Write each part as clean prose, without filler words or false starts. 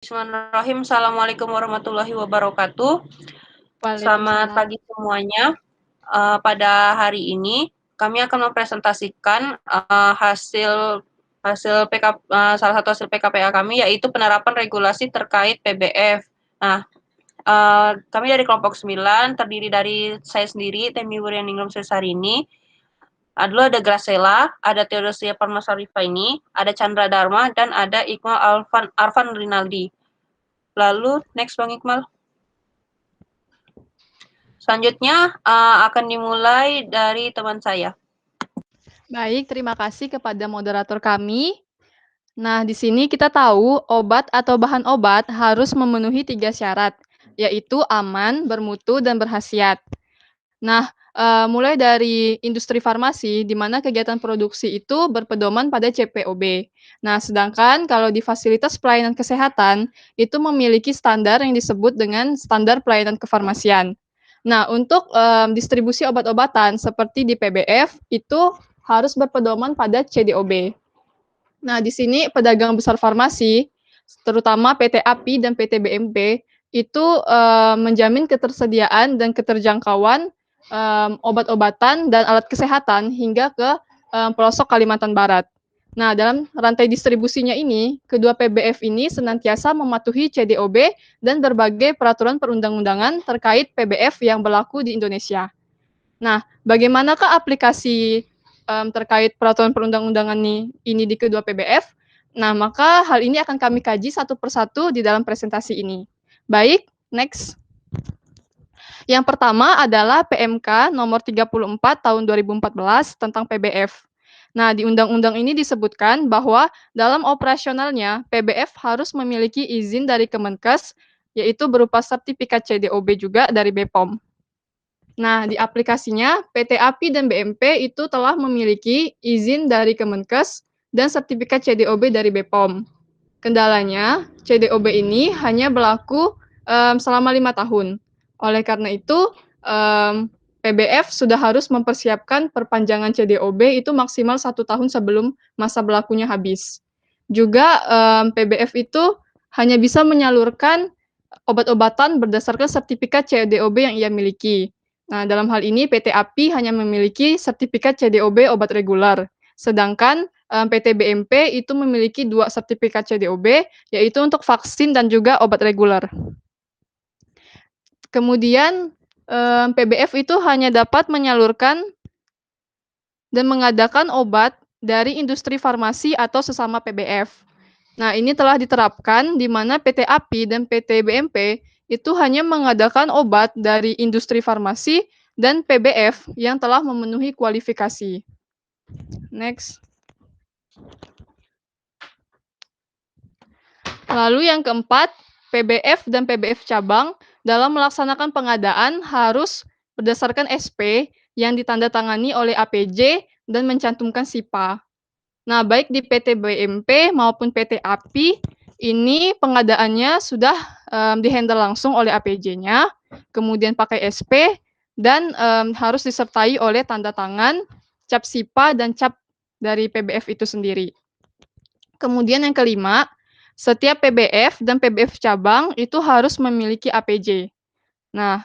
Bismillahirrahmanirrahim. Assalamualaikum warahmatullahi wabarakatuh. Selamat Waalaikumsalam. pagi semuanya. Pada hari ini kami akan mempresentasikan hasil salah satu hasil PKPA kami, yaitu penerapan regulasi terkait PBF. Nah, kami dari kelompok 9 terdiri dari saya sendiri, Temi Wurianingrum Sesarini. Dulu ada Gracela, ada Theodosia Parmasarifaini, ada Chandra Dharma, dan ada Iqmal Arfan Rinaldi. Lalu next Bang Iqmal. Selanjutnya akan dimulai dari teman saya. Baik, terima kasih kepada moderator kami. Nah, di sini kita tahu obat atau bahan obat harus memenuhi 3 syarat, yaitu aman, bermutu, dan berkhasiat. Nah, mulai dari industri farmasi, di mana kegiatan produksi itu berpedoman pada CPOB. Nah, sedangkan kalau di fasilitas pelayanan kesehatan, itu memiliki standar yang disebut dengan standar pelayanan kefarmasian. Nah, untuk distribusi obat-obatan seperti di PBF, itu harus berpedoman pada CDOB. Nah, di sini pedagang besar farmasi, terutama PT API dan PT BMP, itu menjamin ketersediaan dan keterjangkauan obat-obatan dan alat kesehatan hingga ke pelosok Kalimantan Barat. Nah, dalam rantai distribusinya ini, kedua PBF ini senantiasa mematuhi CDOB dan berbagai peraturan perundang-undangan terkait PBF yang berlaku di Indonesia. Nah, bagaimanakah aplikasi terkait peraturan perundang-undangan ini di kedua PBF? Nah, maka hal ini akan kami kaji satu persatu di dalam presentasi ini. Baik, next. Yang pertama adalah PMK nomor 34 tahun 2014 tentang PBF. Nah, di undang-undang ini disebutkan bahwa dalam operasionalnya PBF harus memiliki izin dari Kemenkes, yaitu berupa sertifikat CDOB juga dari BPOM. Nah, di aplikasinya PT API dan BMP itu telah memiliki izin dari Kemenkes dan sertifikat CDOB dari BPOM. Kendalanya, CDOB ini hanya berlaku selama 5 tahun. Oleh karena itu, PBF sudah harus mempersiapkan perpanjangan CDOB itu maksimal 1 tahun sebelum masa berlakunya habis. Juga PBF itu hanya bisa menyalurkan obat-obatan berdasarkan sertifikat CDOB yang ia miliki. Nah, dalam hal ini PT API hanya memiliki sertifikat CDOB obat reguler, sedangkan PT BMP itu memiliki 2 sertifikat CDOB, yaitu untuk vaksin dan juga obat reguler. Kemudian PBF itu hanya dapat menyalurkan dan mengadakan obat dari industri farmasi atau sesama PBF. Nah, ini telah diterapkan di mana PT API dan PT BMP itu hanya mengadakan obat dari industri farmasi dan PBF yang telah memenuhi kualifikasi. Next. Lalu yang keempat, PBF dan PBF cabang dalam melaksanakan pengadaan harus berdasarkan SP yang ditandatangani oleh APJ dan mencantumkan SIPA. Nah, baik di PT BMP maupun PT API, ini pengadaannya sudah dihandle langsung oleh APJ-nya, kemudian pakai SP, dan harus disertai oleh tanda tangan, cap SIPA, dan cap dari PBF itu sendiri. Kemudian yang kelima, setiap PBF dan PBF cabang itu harus memiliki APJ. Nah,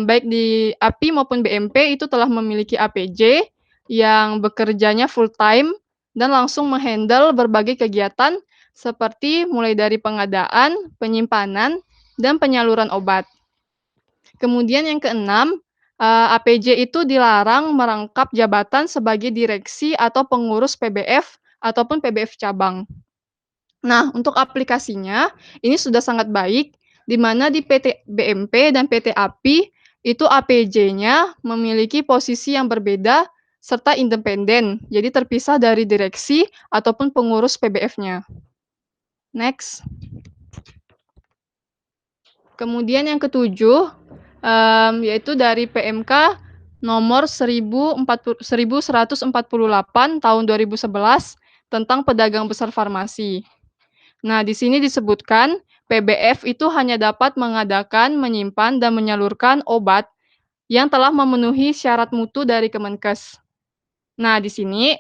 baik di API maupun BMP itu telah memiliki APJ yang bekerjanya full time dan langsung menghandle berbagai kegiatan seperti mulai dari pengadaan, penyimpanan, dan penyaluran obat. Kemudian yang keenam, APJ itu dilarang merangkap jabatan sebagai direksi atau pengurus PBF ataupun PBF cabang. Nah, untuk aplikasinya ini sudah sangat baik, di mana di PT BMP dan PT API itu APJ-nya memiliki posisi yang berbeda serta independen, jadi terpisah dari direksi ataupun pengurus PBF-nya. Next. Kemudian yang ketujuh, yaitu dari PMK nomor 1148 tahun 2011 tentang pedagang besar farmasi. Nah, di sini disebutkan PBF itu hanya dapat mengadakan, menyimpan, dan menyalurkan obat yang telah memenuhi syarat mutu dari Kemenkes. Nah, di sini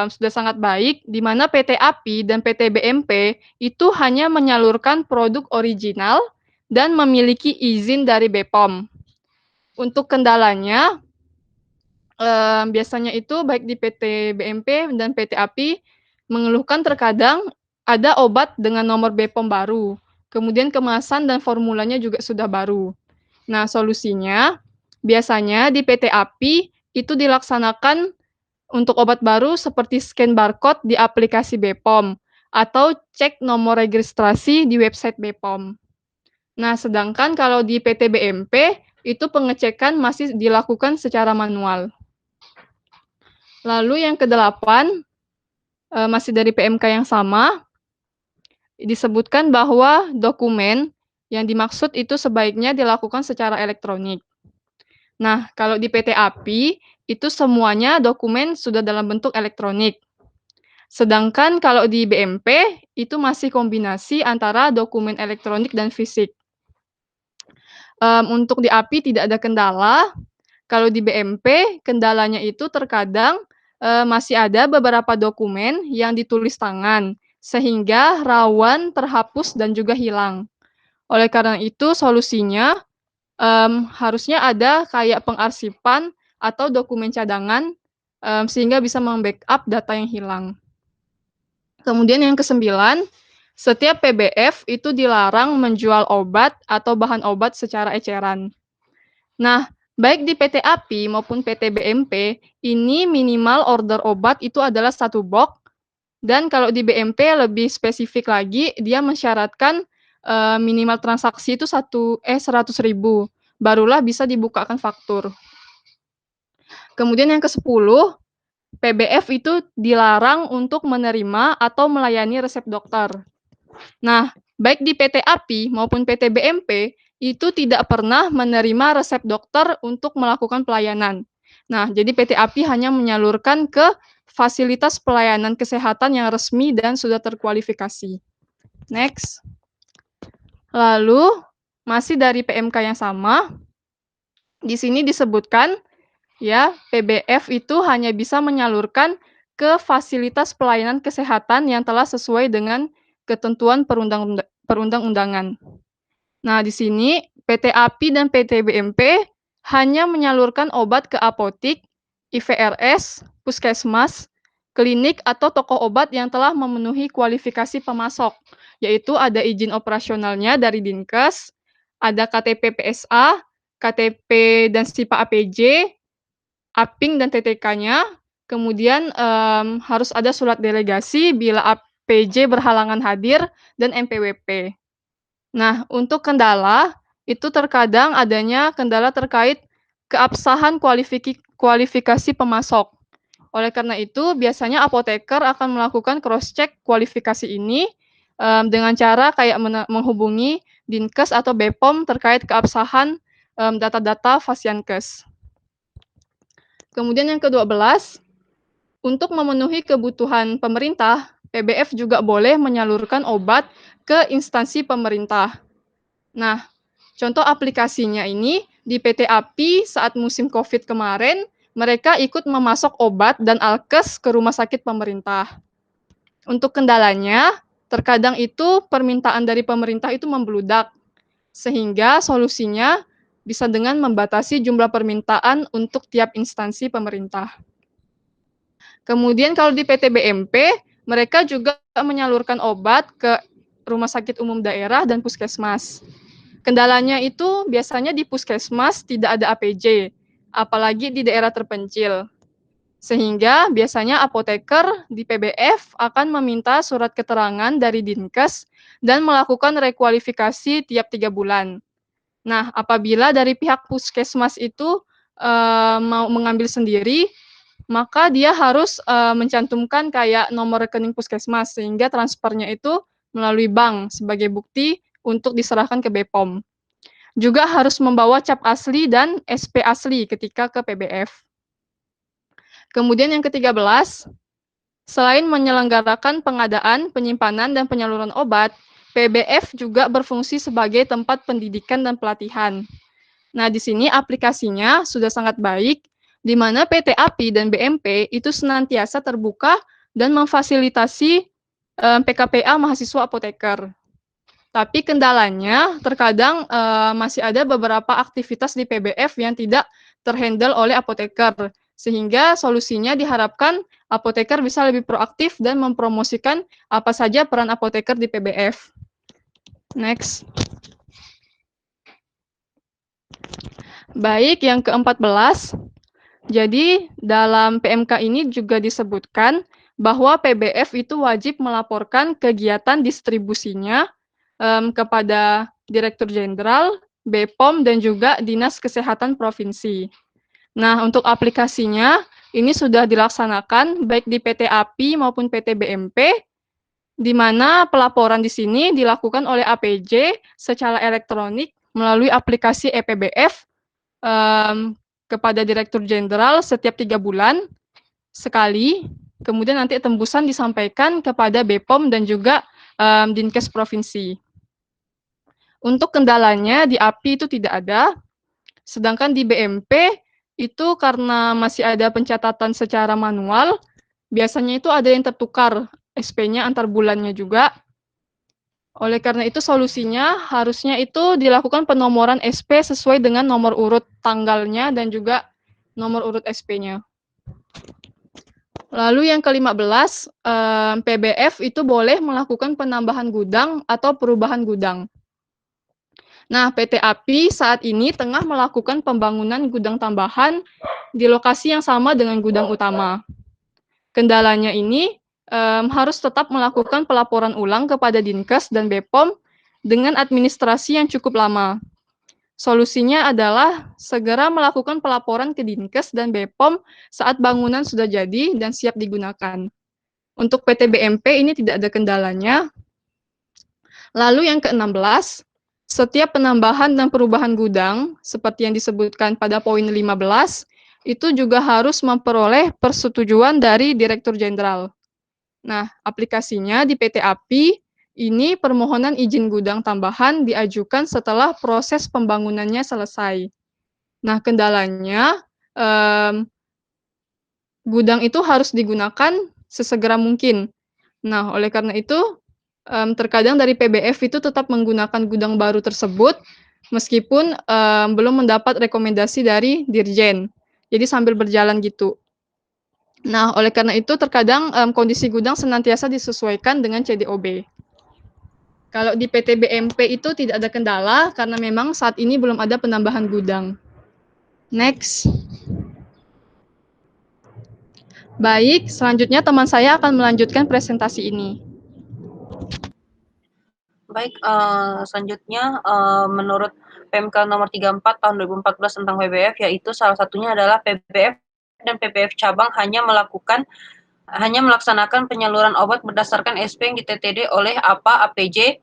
sudah sangat baik, di mana PT API dan PT BMP itu hanya menyalurkan produk original dan memiliki izin dari BPOM. Untuk kendalanya, biasanya itu baik di PT BMP dan PT API mengeluhkan terkadang ada obat dengan nomor BPOM baru, kemudian kemasan dan formulanya juga sudah baru. Nah, solusinya biasanya di PT API itu dilaksanakan untuk obat baru seperti scan barcode di aplikasi BPOM atau cek nomor registrasi di website BPOM. Nah, sedangkan kalau di PT BMP itu pengecekan masih dilakukan secara manual. Lalu yang kedelapan, masih dari PMK yang sama, disebutkan bahwa dokumen yang dimaksud itu sebaiknya dilakukan secara elektronik. Nah, kalau di PT API, itu semuanya dokumen sudah dalam bentuk elektronik. Sedangkan kalau di BMP, itu masih kombinasi antara dokumen elektronik dan fisik. Untuk di API tidak ada kendala, kalau di BMP kendalanya itu terkadang, masih ada beberapa dokumen yang ditulis tangan, sehingga rawan terhapus dan juga hilang. Oleh karena itu solusinya, harusnya ada kayak pengarsipan atau dokumen cadangan, sehingga bisa membackup data yang hilang. Kemudian yang kesembilan, setiap PBF itu dilarang menjual obat atau bahan obat secara eceran. Nah, baik di PT API maupun PT BMP, ini minimal order obat itu adalah 1 box, dan kalau di BMP lebih spesifik lagi, dia mensyaratkan minimal transaksi itu 100.000, barulah bisa dibukakan faktur. Kemudian yang ke-10, PBF itu dilarang untuk menerima atau melayani resep dokter. Nah, baik di PT API maupun PT BMP, itu tidak pernah menerima resep dokter untuk melakukan pelayanan. Nah, jadi PT API hanya menyalurkan ke fasilitas pelayanan kesehatan yang resmi dan sudah terkualifikasi. Next. Lalu, masih dari PMK yang sama, di sini disebutkan ya, PBF itu hanya bisa menyalurkan ke fasilitas pelayanan kesehatan yang telah sesuai dengan ketentuan perundang-undangan. Nah, di sini PT API dan PT BMP hanya menyalurkan obat ke apotik, IVRS, puskesmas, klinik, atau toko obat yang telah memenuhi kualifikasi pemasok, yaitu ada izin operasionalnya dari Dinkes, ada KTP PSA, KTP dan SIPA APJ, APING dan TTK-nya, kemudian harus ada surat delegasi bila APJ berhalangan hadir, dan MPWP. Nah, untuk kendala, itu terkadang adanya kendala terkait keabsahan kualifikasi pemasok. Oleh karena itu, biasanya apoteker akan melakukan cross-check kualifikasi ini dengan cara kayak menghubungi Dinkes atau BPOM terkait keabsahan data-data Fasiankes. Kemudian yang ke-12, untuk memenuhi kebutuhan pemerintah, PBF juga boleh menyalurkan obat ke instansi pemerintah. Nah, contoh aplikasinya ini di PT API saat musim COVID kemarin, mereka ikut memasok obat dan alkes ke rumah sakit pemerintah. Untuk kendalanya, terkadang itu permintaan dari pemerintah itu membludak, sehingga solusinya bisa dengan membatasi jumlah permintaan untuk tiap instansi pemerintah. Kemudian kalau di PT BMP, mereka juga menyalurkan obat ke rumah sakit umum daerah dan puskesmas. Kendalanya itu biasanya di puskesmas tidak ada APJ, apalagi di daerah terpencil. Sehingga biasanya apoteker di PBF akan meminta surat keterangan dari Dinkes dan melakukan rekualifikasi tiap 3 bulan. Nah, apabila dari pihak puskesmas itu mau mengambil sendiri, maka dia harus mencantumkan kayak nomor rekening puskesmas, sehingga transfernya itu melalui bank sebagai bukti untuk diserahkan ke BPOM. Juga harus membawa cap asli dan SP asli ketika ke PBF. Kemudian yang ke-13, selain menyelenggarakan pengadaan, penyimpanan, dan penyaluran obat, PBF juga berfungsi sebagai tempat pendidikan dan pelatihan. Nah, di sini aplikasinya sudah sangat baik, di mana PT API dan BMP itu senantiasa terbuka dan memfasilitasi PKPA mahasiswa apoteker. Tapi kendalanya terkadang masih ada beberapa aktivitas di PBF yang tidak terhandle oleh apoteker, sehingga solusinya diharapkan apoteker bisa lebih proaktif dan mempromosikan apa saja peran apoteker di PBF. Next. Baik, yang ke-14. Jadi, dalam PMK ini juga disebutkan bahwa PBF itu wajib melaporkan kegiatan distribusinya kepada Direktur Jenderal, BPOM, dan juga Dinas Kesehatan Provinsi. Nah, untuk aplikasinya, ini sudah dilaksanakan baik di PT API maupun PT BMP, di mana pelaporan di sini dilakukan oleh APJ secara elektronik melalui aplikasi EPBF kepada Direktur Jenderal setiap 3 bulan sekali, kemudian nanti tembusan disampaikan kepada BPOM dan juga Dinkes Provinsi. Untuk kendalanya di API itu tidak ada, sedangkan di BMP itu karena masih ada pencatatan secara manual, biasanya itu ada yang tertukar SP-nya antar bulannya juga. Oleh karena itu solusinya harusnya itu dilakukan penomoran SP sesuai dengan nomor urut tanggalnya dan juga nomor urut SP-nya. Lalu yang ke-15, PBF itu boleh melakukan penambahan gudang atau perubahan gudang. Nah, PT API saat ini tengah melakukan pembangunan gudang tambahan di lokasi yang sama dengan gudang utama. Kendalanya ini harus tetap melakukan pelaporan ulang kepada Dinkes dan BPOM dengan administrasi yang cukup lama. Solusinya adalah segera melakukan pelaporan ke Dinkes dan BPOM saat bangunan sudah jadi dan siap digunakan. Untuk PT BMP ini tidak ada kendalanya. Lalu yang ke-16, setiap penambahan dan perubahan gudang, seperti yang disebutkan pada poin 15, itu juga harus memperoleh persetujuan dari Direktur Jenderal. Nah, aplikasinya di PT API, ini permohonan izin gudang tambahan diajukan setelah proses pembangunannya selesai. Nah, kendalanya, gudang itu harus digunakan sesegera mungkin. Nah, oleh karena itu, terkadang dari PBF itu tetap menggunakan gudang baru tersebut, meskipun belum mendapat rekomendasi dari Dirjen. Jadi sambil berjalan gitu. Nah, oleh karena itu terkadang kondisi gudang senantiasa disesuaikan dengan CDOB. Kalau di PT BMP itu tidak ada kendala, karena memang saat ini belum ada penambahan gudang. Next. Baik, selanjutnya teman saya akan melanjutkan presentasi ini. Baik, selanjutnya menurut PMK nomor 34 tahun 2014 tentang PBF, yaitu salah satunya adalah PBF dan PBF cabang hanya melaksanakan penyaluran obat berdasarkan SP yang di-TTD oleh APA, APJ,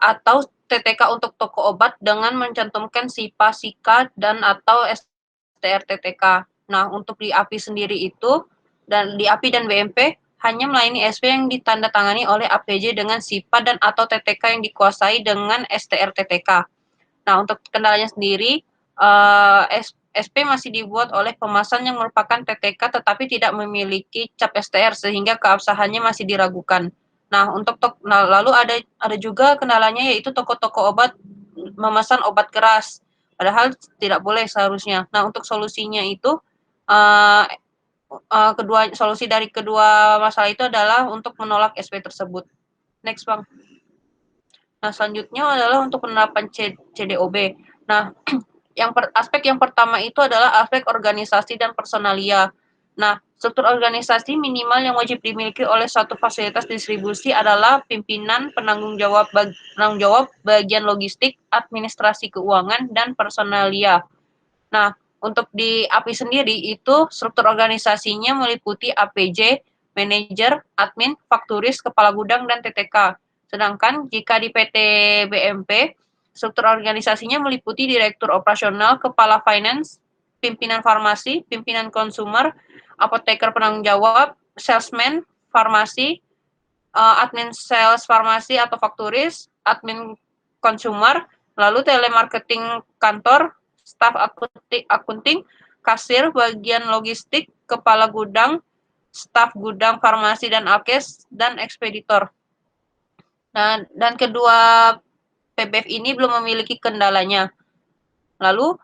atau TTK untuk toko obat dengan mencantumkan SIPA, SIKA, dan atau STR TTK. Nah, untuk di API sendiri itu, dan di API dan BMP, hanya melayani SP yang ditandatangani oleh APJ dengan SIPA dan atau TTK yang dikuasai dengan STR TTK. Nah, untuk kendalanya sendiri, SP masih dibuat oleh pemesan yang merupakan TTK tetapi tidak memiliki cap STR sehingga keabsahannya masih diragukan. Nah, lalu ada juga kendalanya yaitu toko-toko obat memesan obat keras, padahal tidak boleh seharusnya. Nah, untuk solusinya itu solusi dari kedua masalah itu adalah untuk menolak SP tersebut. Next, Bang. Nah, selanjutnya adalah untuk penerapan CDOB. Nah, aspek yang pertama itu adalah aspek organisasi dan personalia. Nah, struktur organisasi minimal yang wajib dimiliki oleh suatu fasilitas distribusi adalah pimpinan, penanggung jawab bagian logistik, administrasi keuangan, dan personalia. Nah, untuk di API sendiri itu struktur organisasinya meliputi APJ, manajer, admin, fakturis, kepala gudang, dan TTK. Sedangkan jika di PT BMP, struktur organisasinya meliputi direktur operasional, kepala finance, pimpinan farmasi, pimpinan konsumer, apoteker penanggung jawab, salesman, farmasi, admin sales farmasi atau fakturis, admin consumer, lalu telemarketing kantor, staf akunting, kasir, bagian logistik, kepala gudang, staf gudang, farmasi dan alkes, dan ekspeditor. Nah, dan kedua PBF ini belum memiliki kendalanya. Lalu,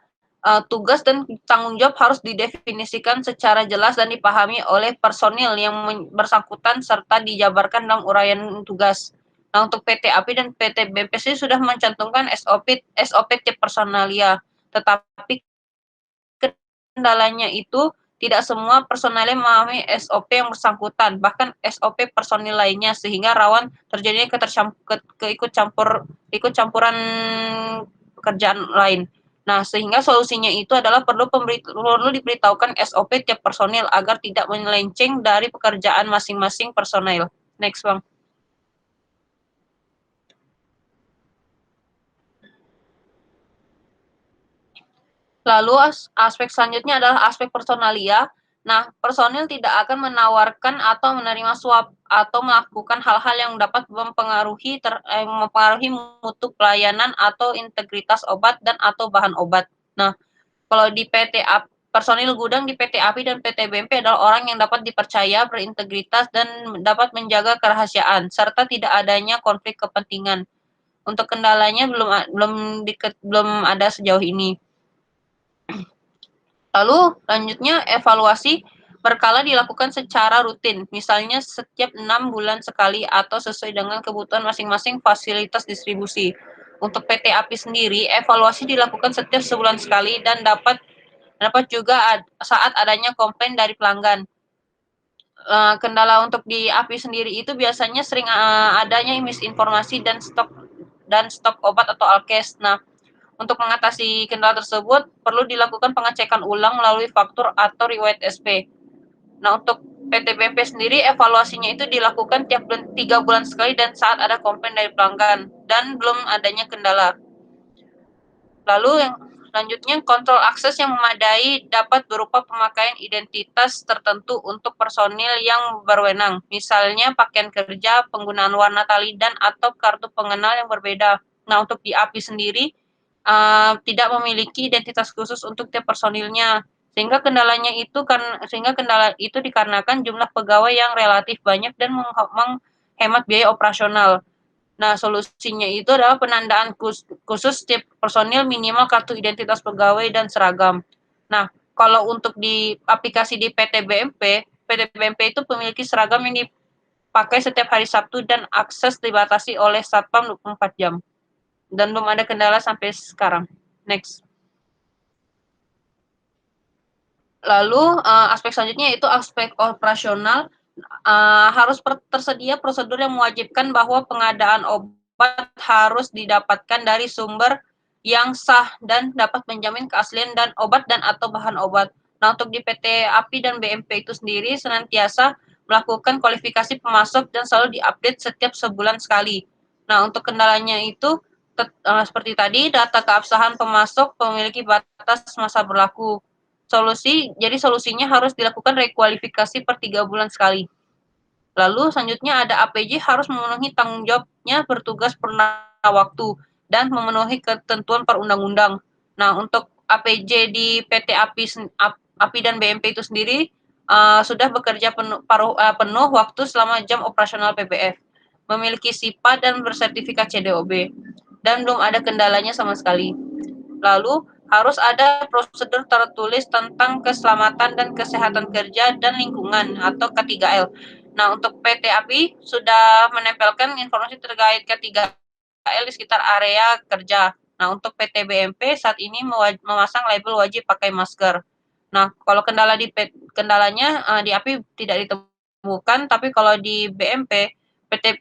tugas dan tanggung jawab harus didefinisikan secara jelas dan dipahami oleh personil yang bersangkutan serta dijabarkan dalam uraian tugas. Nah, untuk PT API dan PT BMP sudah mencantumkan SOP tiap personalia, tetapi kendalanya itu tidak semua personalia memahami SOP yang bersangkutan, bahkan SOP personil lainnya, sehingga rawan terjadinya ikut campuran pekerjaan lain. Nah, sehingga solusinya itu adalah perlu diberitahukan SOP tiap personil agar tidak melenceng dari pekerjaan masing-masing personil. Next, Bang. Lalu aspek selanjutnya adalah aspek personalia. Nah, personil tidak akan menawarkan atau menerima suap atau melakukan hal-hal yang dapat mempengaruhi mutu pelayanan atau integritas obat dan atau bahan obat. Nah, kalau di personil gudang di PT API dan PT BMP adalah orang yang dapat dipercaya, berintegritas, dan dapat menjaga kerahasiaan, serta tidak adanya konflik kepentingan. Untuk kendalanya belum ada sejauh ini. Lalu lanjutnya evaluasi berkala dilakukan secara rutin, misalnya setiap 6 bulan sekali atau sesuai dengan kebutuhan masing-masing fasilitas distribusi. Untuk PT API sendiri, evaluasi dilakukan setiap sebulan sekali dan dapat juga saat adanya komplain dari pelanggan. Kendala untuk di API sendiri itu biasanya sering adanya misinformasi dan stok obat atau alkes. Nah, untuk mengatasi kendala tersebut, perlu dilakukan pengecekan ulang melalui faktur atau riwayat SP. Nah, untuk PT BMP sendiri, evaluasinya itu dilakukan tiap 3 bulan sekali dan saat ada komplain dari pelanggan dan belum adanya kendala. Lalu yang selanjutnya, kontrol akses yang memadai dapat berupa pemakaian identitas tertentu untuk personil yang berwenang, misalnya pakaian kerja, penggunaan warna tali, dan atau kartu pengenal yang berbeda. Nah, untuk di API sendiri, tidak memiliki identitas khusus untuk tiap personilnya, sehingga kendala itu dikarenakan jumlah pegawai yang relatif banyak dan menghemat biaya operasional. Nah, solusinya itu adalah penandaan khusus tiap personil, minimal kartu identitas pegawai dan seragam. Nah, kalau untuk di aplikasi di PT BMP itu memiliki seragam yang dipakai setiap hari Sabtu dan akses dibatasi oleh Satpam 24 jam. Dan belum ada kendala sampai sekarang. Next. Lalu aspek selanjutnya itu aspek operasional. Harus tersedia prosedur yang mewajibkan bahwa pengadaan obat harus didapatkan dari sumber yang sah dan dapat menjamin keaslian dan obat dan atau bahan obat. Nah, untuk di PT API dan BMP itu sendiri senantiasa melakukan kualifikasi pemasok dan selalu diupdate setiap sebulan sekali. Nah, untuk kendalanya itu seperti tadi, data keabsahan pemasok memiliki batas masa berlaku. Jadi solusinya harus dilakukan rekualifikasi per 3 bulan sekali. Lalu selanjutnya ada APJ harus memenuhi tanggung jawabnya bertugas pernah waktu dan memenuhi ketentuan perundang-undang. Nah, untuk APJ di PT API dan BMP itu sendiri sudah bekerja penuh waktu selama jam operasional PBF, memiliki SIPA dan bersertifikat CDOB, dan belum ada kendalanya sama sekali. Lalu harus ada prosedur tertulis tentang keselamatan dan kesehatan kerja dan lingkungan atau K3L. Nah, untuk PT API sudah menempelkan informasi terkait K3L di sekitar area kerja. Nah, untuk PT BMP saat ini memasang label wajib pakai masker. Nah, kalau kendalanya di API tidak ditemukan, tapi kalau di BMP,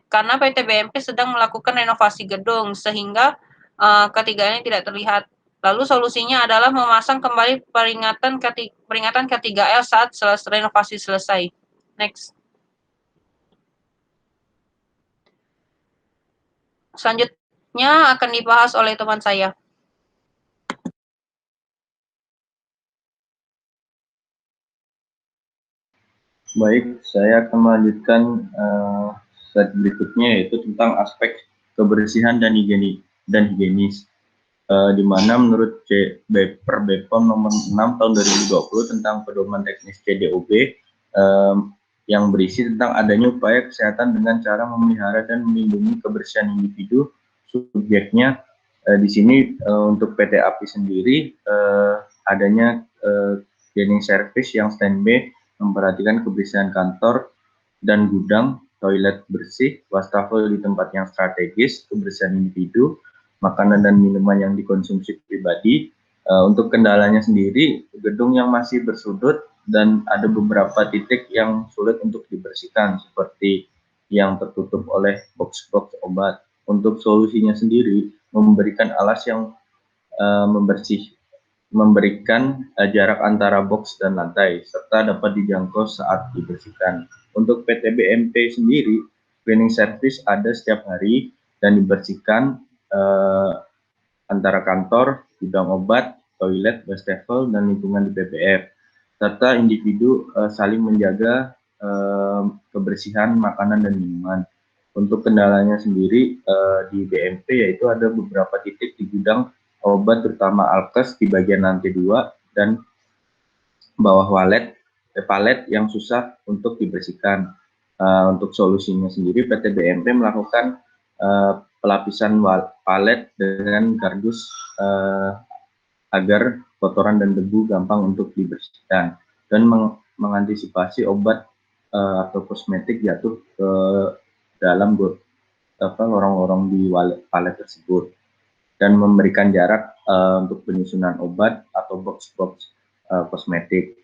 karena PT BMP sedang melakukan renovasi gedung sehingga K3L ini tidak terlihat. Lalu solusinya adalah memasang kembali peringatan K3L saat renovasi selesai. Next. Selanjutnya akan dibahas oleh teman saya. Baik, saya akan melanjutkan slide berikutnya, yaitu tentang aspek kebersihan dan higienis. di mana menurut Per BPOM nomor 6 tahun 2020 tentang pedoman teknis CDOB yang berisi tentang adanya upaya kesehatan dengan cara memelihara dan melindungi kebersihan individu subjeknya. Di sini untuk PT API sendiri adanya cleaning service yang standby memperhatikan kebersihan kantor dan gudang, toilet bersih, wastafel di tempat yang strategis, kebersihan individu, makanan dan minuman yang dikonsumsi pribadi. Untuk kendalanya sendiri, gedung yang masih bersudut dan ada beberapa titik yang sulit untuk dibersihkan, seperti yang tertutup oleh box-box obat. Untuk solusinya sendiri, memberikan alas yang memberikan jarak antara box dan lantai, serta dapat dijangkau saat dibersihkan. Untuk PT BMP sendiri, cleaning service ada setiap hari dan dibersihkan antara kantor, gudang obat, toilet, wastafel, dan lingkungan di PPF, serta individu saling menjaga kebersihan makanan dan minuman. Untuk kendalanya sendiri di BMP yaitu ada beberapa titik di gudang obat terutama alkes di bagian lantai 2 dan bawah palet yang susah untuk dibersihkan. Untuk solusinya sendiri PT BMP melakukan pelapisan palet dengan kardus agar kotoran dan debu gampang untuk dibersihkan dan mengantisipasi obat atau kosmetik jatuh ke dalam lorong-lorong di palet tersebut dan memberikan jarak untuk penyusunan obat atau box-box kosmetik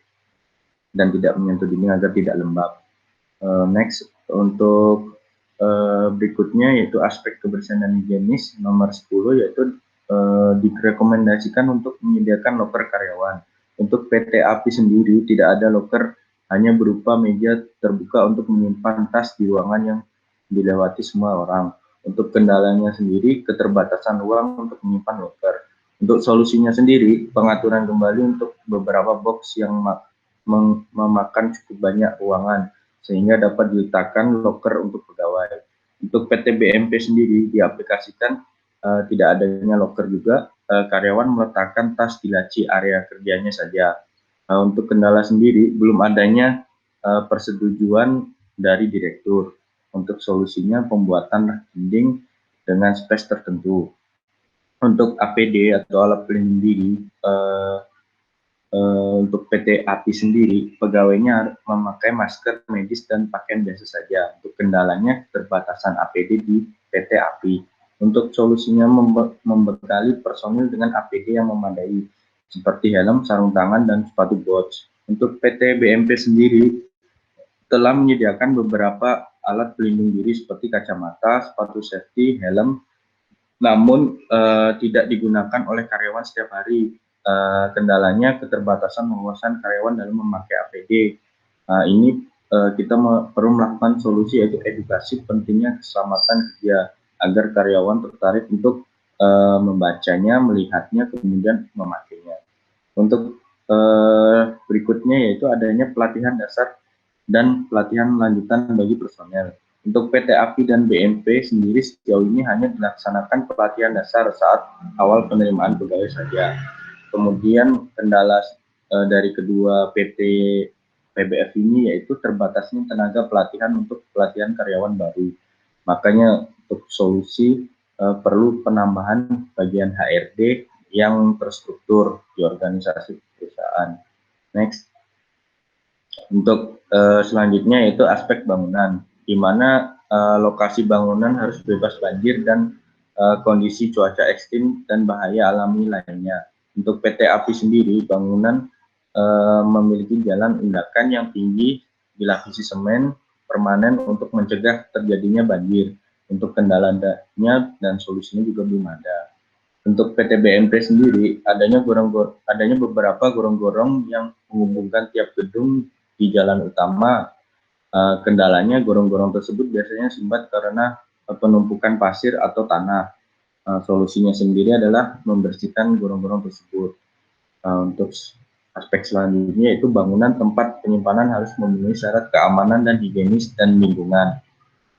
dan tidak menyentuh dinding agar tidak lembab. Next, untuk berikutnya yaitu aspek kebersihan dan higienis nomor 10 yaitu direkomendasikan untuk menyediakan loker karyawan. Untuk PT API sendiri tidak ada loker, hanya berupa meja terbuka untuk menyimpan tas di ruangan yang dilewati semua orang. Untuk kendalanya sendiri, keterbatasan ruang untuk menyimpan loker. Untuk solusinya sendiri, pengaturan kembali untuk beberapa box yang memakan cukup banyak ruangan, sehingga dapat diletakkan loker untuk pegawai. Untuk PT BMP sendiri diaplikasikan tidak adanya loker juga, karyawan meletakkan tas di laci area kerjanya saja. Untuk kendala sendiri, belum adanya persetujuan dari direktur. Untuk solusinya pembuatan dinding dengan space tertentu. Untuk APD atau alat pelindung diri, untuk PT API sendiri, pegawainya memakai masker medis dan pakaian biasa saja. Untuk kendalanya keterbatasan APD di PT API. Untuk solusinya membekali personil dengan APD yang memadai, seperti helm, sarung tangan, dan sepatu boots. Untuk PT BMP sendiri, telah menyediakan beberapa alat pelindung diri seperti kacamata, sepatu safety, helm, namun tidak digunakan oleh karyawan setiap hari. Kendalanya keterbatasan wawasan karyawan dalam memakai APD. Ini kita perlu melakukan solusi yaitu edukasi pentingnya keselamatan kerja agar karyawan tertarik untuk membacanya, melihatnya, kemudian memakainya. Untuk berikutnya yaitu adanya pelatihan dasar dan pelatihan lanjutan bagi personel. Untuk PT API dan BMP sendiri sejauh ini hanya dilaksanakan pelatihan dasar saat awal penerimaan pegawai saja. Kemudian kendala dari kedua PT PBF ini yaitu terbatasnya tenaga pelatihan untuk pelatihan karyawan baru. Makanya untuk solusi perlu penambahan bagian HRD yang terstruktur di organisasi perusahaan. Next. Untuk selanjutnya yaitu aspek bangunan, di mana lokasi bangunan harus bebas banjir dan kondisi cuaca ekstrim dan bahaya alami lainnya. Untuk PT API sendiri, bangunan memiliki jalan endakan yang tinggi, dilapisi semen permanen untuk mencegah terjadinya banjir. Untuk kendalanya dan solusinya juga belum ada. Untuk PT BMP sendiri, adanya beberapa gorong-gorong yang menghubungkan tiap gedung di jalan utama. Kendalanya gorong-gorong tersebut biasanya sumbat karena penumpukan pasir atau tanah. Solusinya sendiri adalah membersihkan gorong-gorong tersebut. Untuk aspek selanjutnya yaitu bangunan tempat penyimpanan harus memenuhi syarat keamanan dan higienis dan lingkungan.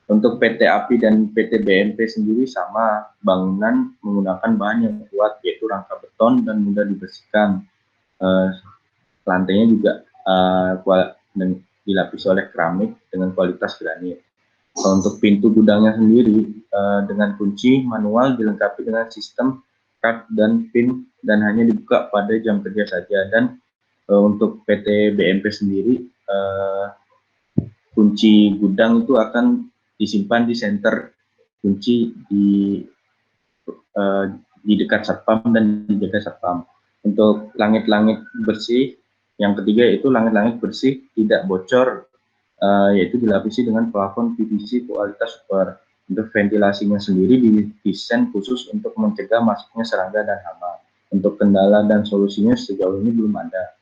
Untuk PT API dan PT BNP sendiri sama, bangunan menggunakan bahan yang kuat, yaitu rangka beton dan mudah dibersihkan. Lantainya juga dilapisi oleh keramik dengan kualitas granit. Untuk pintu gudangnya sendiri dengan kunci manual dilengkapi dengan sistem card dan PIN dan hanya dibuka pada jam kerja saja. Dan untuk PT BNP sendiri kunci gudang itu akan disimpan di center kunci di dekat satpam dan dijaga satpam. Untuk langit-langit bersih, yang ketiga yaitu langit-langit bersih tidak bocor, yaitu dilapisi dengan plafon PVC kualitas super. Untuk ventilasinya sendiri didesain khusus untuk mencegah masuknya serangga dan hama. Untuk kendala dan solusinya sejauh ini belum ada.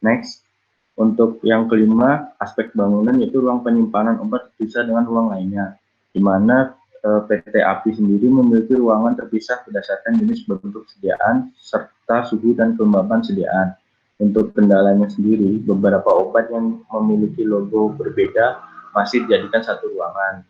Next. Untuk yang kelima, aspek bangunan yaitu ruang penyimpanan obat terpisah dengan ruang lainnya, di mana PT API sendiri memiliki ruangan terpisah berdasarkan jenis bentuk sediaan serta suhu dan kelembaban sediaan. Untuk kendalanya sendiri, beberapa obat yang memiliki logo berbeda masih dijadikan satu ruangan.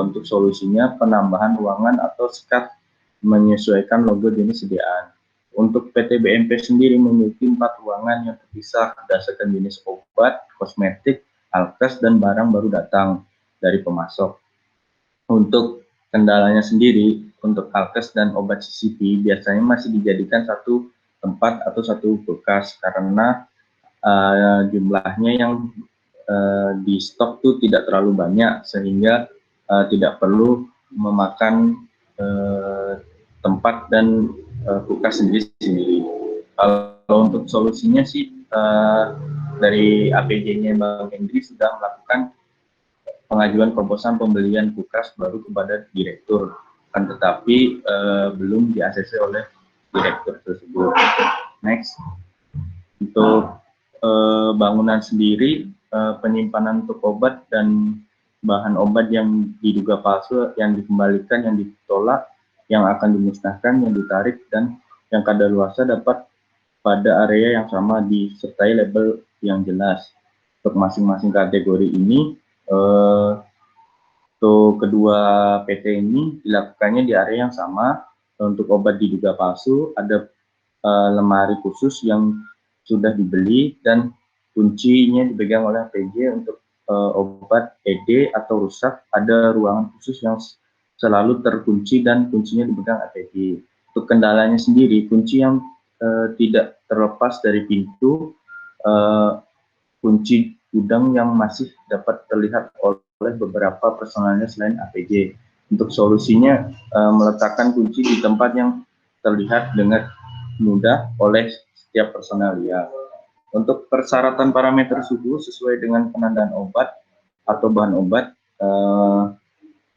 Untuk solusinya, penambahan ruangan atau sekat menyesuaikan logo jenis sediaan. Untuk PT BNP sendiri memiliki 4 ruangan yang terpisah berdasarkan jenis obat, kosmetik, alkes, dan barang baru datang dari pemasok. Untuk kendalanya sendiri, untuk alkes dan obat CCP biasanya masih dijadikan satu tempat atau satu kulkas karena jumlahnya yang di stok itu tidak terlalu banyak sehingga tidak perlu memakan tempat dan kulkas sendiri. Kalau untuk solusinya sih dari APJ-nya Bang Hendri sudah melakukan pengajuan proposan pembelian kulkas baru kepada direktur, kan tetapi belum di-ACC oleh direktur tersebut. Next, untuk bangunan sendiri, penyimpanan untuk obat dan bahan obat yang diduga palsu, yang dikembalikan, yang ditolak, yang akan dimusnahkan, yang ditarik, dan yang kadaluarsa dapat pada area yang sama disertai label yang jelas. Untuk masing-masing kategori ini, untuk kedua PT ini dilakukannya di area yang sama. Untuk obat diduga palsu, ada lemari khusus yang sudah dibeli dan kuncinya dipegang oleh PJ. Untuk obat ED atau rusak, ada ruangan khusus yang selalu terkunci dan kuncinya dipegang APG. Untuk kendalanya sendiri, kunci yang tidak terlepas dari pintu, kunci gudang yang masih dapat terlihat oleh beberapa personalnya selain APG. Untuk solusinya, meletakkan kunci di tempat yang terlihat dengan mudah oleh setiap personalia. Untuk persyaratan parameter suhu sesuai dengan penandaan obat atau bahan obat,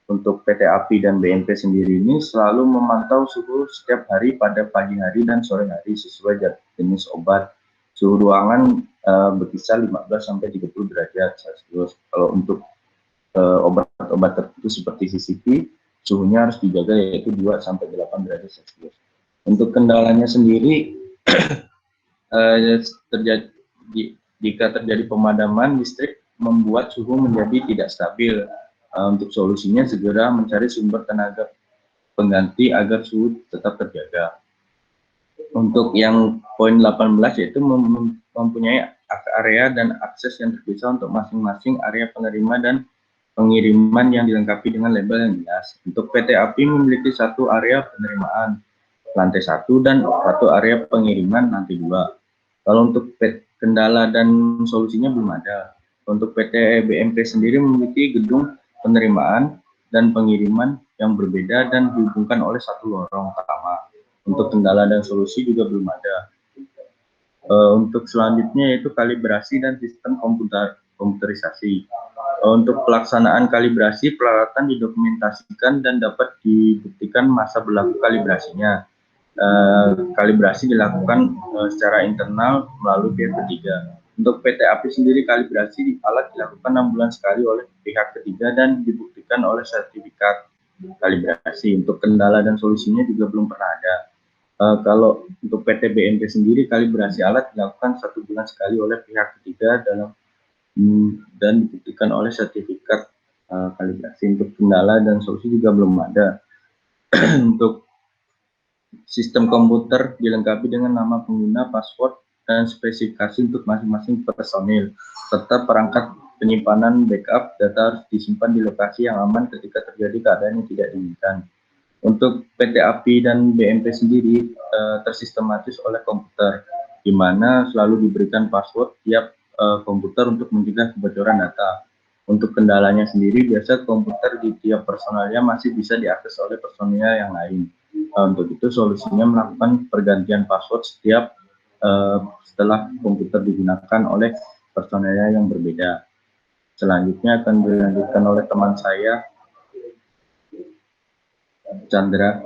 untuk PT API dan BNP sendiri ini selalu memantau suhu setiap hari pada pagi hari dan sore hari sesuai jenis obat. Suhu ruangan berkisar 15-30 derajat Celcius. Kalau untuk obat-obat tertentu seperti CCP, suhunya harus dijaga yaitu 2-8 derajat Celcius. Untuk kendalanya sendiri, jika terjadi pemadaman listrik membuat suhu menjadi tidak stabil. Untuk solusinya segera mencari sumber tenaga pengganti agar suhu tetap terjaga. Untuk yang poin 18 yaitu mempunyai area dan akses yang terpisah untuk masing-masing area penerima dan pengiriman yang dilengkapi dengan label yang jelas. Untuk PT API memiliki satu area penerimaan lantai 1 dan satu area pengiriman lantai 2. Kalau untuk kendala dan solusinya belum ada. Untuk PT BNP sendiri memiliki gedung penerimaan dan pengiriman yang berbeda dan dihubungkan oleh satu lorong utama. Untuk kendala dan solusi juga belum ada. Untuk selanjutnya yaitu kalibrasi dan sistem komputerisasi. Untuk pelaksanaan kalibrasi, peralatan didokumentasikan dan dapat dibuktikan masa berlaku kalibrasinya. Kalibrasi dilakukan secara internal melalui pihak ketiga. Untuk PT API sendiri, kalibrasi alat dilakukan 6 bulan sekali oleh pihak ketiga dan dibuktikan oleh sertifikat kalibrasi. Untuk kendala dan solusinya juga belum pernah ada. Kalau untuk PT BNP sendiri, kalibrasi alat dilakukan 1 bulan sekali oleh pihak ketiga dan dibuktikan oleh sertifikat kalibrasi. Untuk kendala dan solusi juga belum ada. Untuk sistem komputer dilengkapi dengan nama pengguna, password, dan spesifikasi untuk masing-masing personil, serta perangkat penyimpanan backup data harus disimpan di lokasi yang aman ketika terjadi keadaan yang tidak diinginkan. Untuk PT API dan BMP sendiri tersistematis oleh komputer, di mana selalu diberikan password tiap komputer untuk mencegah kebocoran data. Untuk kendalanya sendiri, biasa komputer di tiap personalnya masih bisa diakses oleh personilnya yang lain. Untuk itu solusinya melakukan pergantian password setiap setelah komputer digunakan oleh personelnya yang berbeda. Selanjutnya akan dilanjutkan oleh teman saya, Chandra.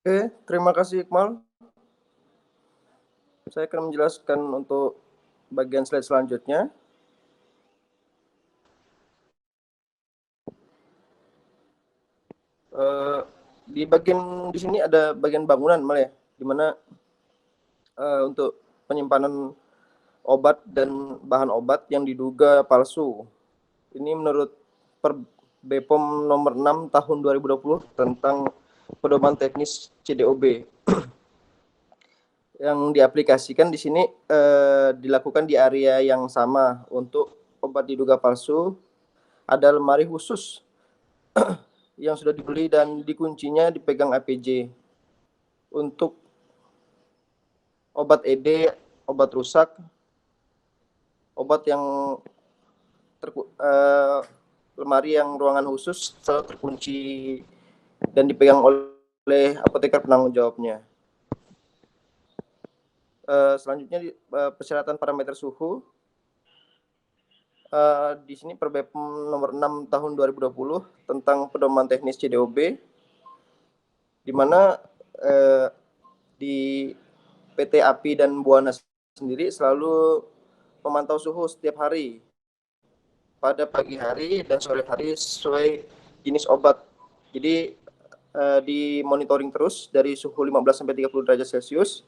Oke, terima kasih Iqmal. Saya akan menjelaskan untuk bagian slide selanjutnya. Di sini ada bagian bangunan, Mal, ya, di mana untuk penyimpanan obat dan bahan obat yang diduga palsu. Ini menurut BPOM nomor 6 tahun 2020 tentang pedoman teknis CDOB. Yang diaplikasikan di sini dilakukan di area yang sama. Untuk obat diduga palsu, ada lemari khusus yang sudah dibeli dan dikuncinya dipegang APJ. Untuk obat ED, obat rusak, obat yang lemari yang ruangan khusus selalu terkunci dan dipegang oleh apoteker penanggung jawabnya. Selanjutnya persyaratan parameter suhu. Di sini Perbepom nomor 6 tahun 2020 tentang pedoman teknis CDOB, di mana di PT API dan Buana sendiri selalu memantau suhu setiap hari pada pagi hari dan sore hari sesuai jenis obat. Jadi di monitoring terus dari suhu 15 sampai 30 derajat Celcius,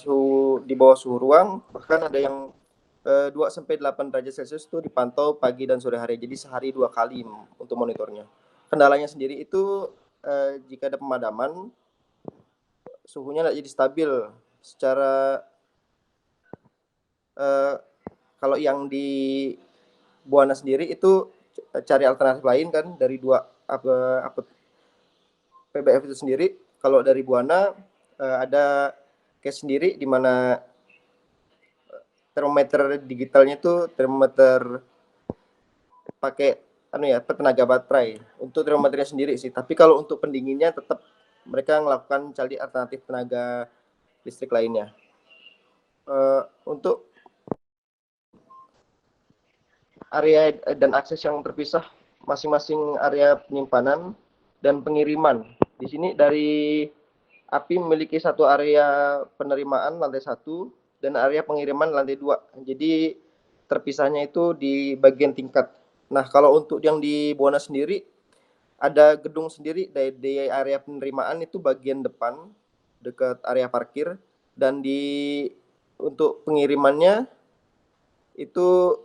suhu di bawah suhu ruang, bahkan ada yang 2 sampai 8 derajat Celcius itu dipantau pagi dan sore hari. Jadi sehari 2 kali untuk monitornya. Kendalanya sendiri itu jika ada pemadaman, suhunya tidak jadi stabil. Secara kalau yang di Buana sendiri itu cari alternatif lain kan dari dua PBF itu sendiri. Kalau dari Buana ada case sendiri di mana termometer digitalnya itu termometer pakai tenaga baterai. Untuk termometernya sendiri sih. Tapi kalau untuk pendinginnya tetap mereka melakukan cari alternatif tenaga listrik lainnya. Untuk area dan akses yang terpisah masing-masing area penyimpanan dan pengiriman. Di sini dari API memiliki satu area penerimaan lantai 1 dan area pengiriman lantai 2. Jadi terpisahnya itu di bagian tingkat. Nah, kalau untuk yang di Buana sendiri ada gedung sendiri di area penerimaan itu bagian depan dekat area parkir, dan untuk pengirimannya itu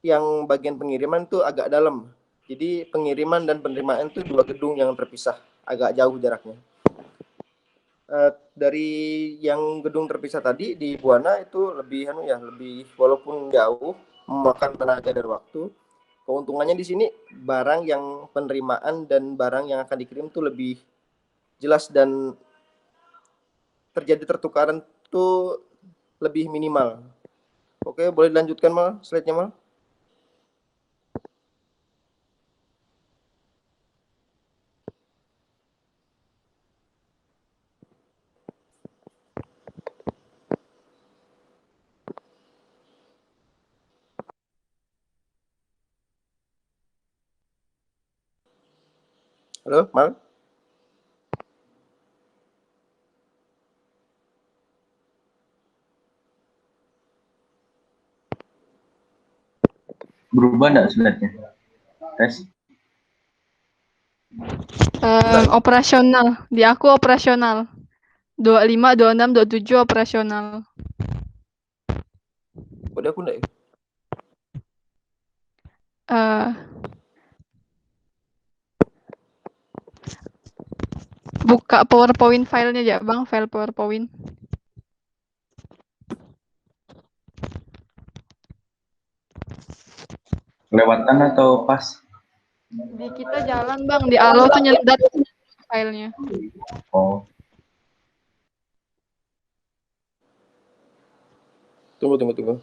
yang bagian pengiriman itu agak dalam. Jadi pengiriman dan penerimaan itu 2 gedung yang terpisah, agak jauh jaraknya. Dari yang gedung terpisah tadi di Buana itu lebih walaupun jauh memakan tenaga dan waktu. Keuntungannya di sini barang yang penerimaan dan barang yang akan dikirim itu lebih jelas dan terjadi tertukaran itu lebih minimal. Oke, boleh dilanjutkan Mal, slide-nya Mal. Halo, Mal? Berubah enggak slide-nya? Tes. Operasional. Di aku operasional. 25, 26, 27 operasional. Kode aku enggak ya? Eh, buka PowerPoint filenya ya, Bang, file PowerPoint. Kelewatan atau pas? Di kita jalan, Bang, di Alo tuh nyendat filenya. Oh, Tunggu.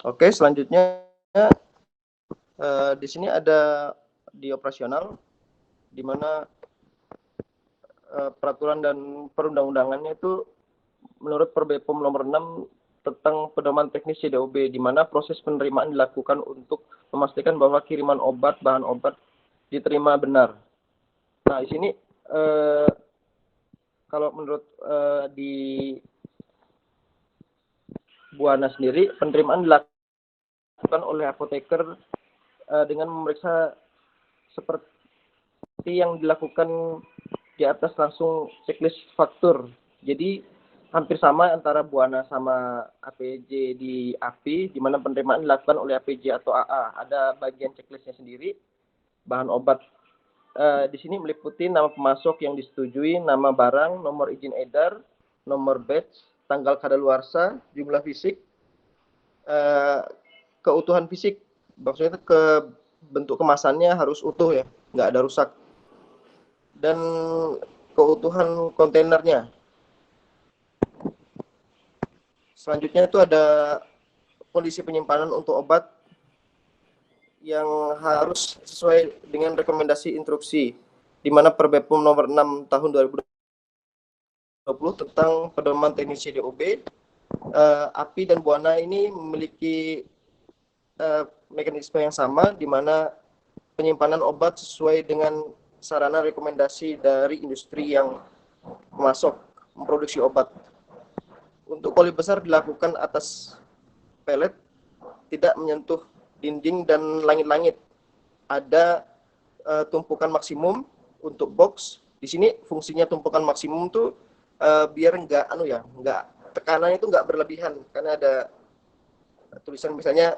Oke, selanjutnya di sini ada di operasional, di mana peraturan dan perundang-undangannya itu menurut Perbepom nomor 6 tentang pedoman teknis CDOB, di mana proses penerimaan dilakukan untuk memastikan bahwa kiriman obat, bahan obat diterima benar. Nah, di sini kalau menurut di Buana sendiri, penerimaan dilakukan oleh apoteker dengan memeriksa seperti yang dilakukan di atas langsung checklist faktur. Jadi hampir sama antara Buana sama APJ di API, di mana penerimaan dilakukan oleh APJ atau AA. Ada bagian checklistnya sendiri. Bahan obat di sini meliputi nama pemasok yang disetujui, nama barang, nomor izin edar, nomor batch, tanggal kadaluarsa, jumlah fisik, keutuhan fisik. Maksudnya itu bentuk kemasannya harus utuh ya, nggak ada rusak. Dan keutuhan kontainernya. Selanjutnya itu ada kondisi penyimpanan untuk obat yang harus sesuai dengan rekomendasi instruksi, di mana Perbepom nomor 6 tahun 2020 tentang pedoman teknis CDOB. API dan Buana ini memiliki mekanisme yang sama, di mana penyimpanan obat sesuai dengan sarana rekomendasi dari industri yang memproduksi obat. Untuk poli besar dilakukan atas pelet, tidak menyentuh dinding dan langit-langit. Ada tumpukan maksimum untuk box. Di sini fungsinya tumpukan maksimum tuh biar nggak tekanannya itu nggak berlebihan, karena ada tulisan misalnya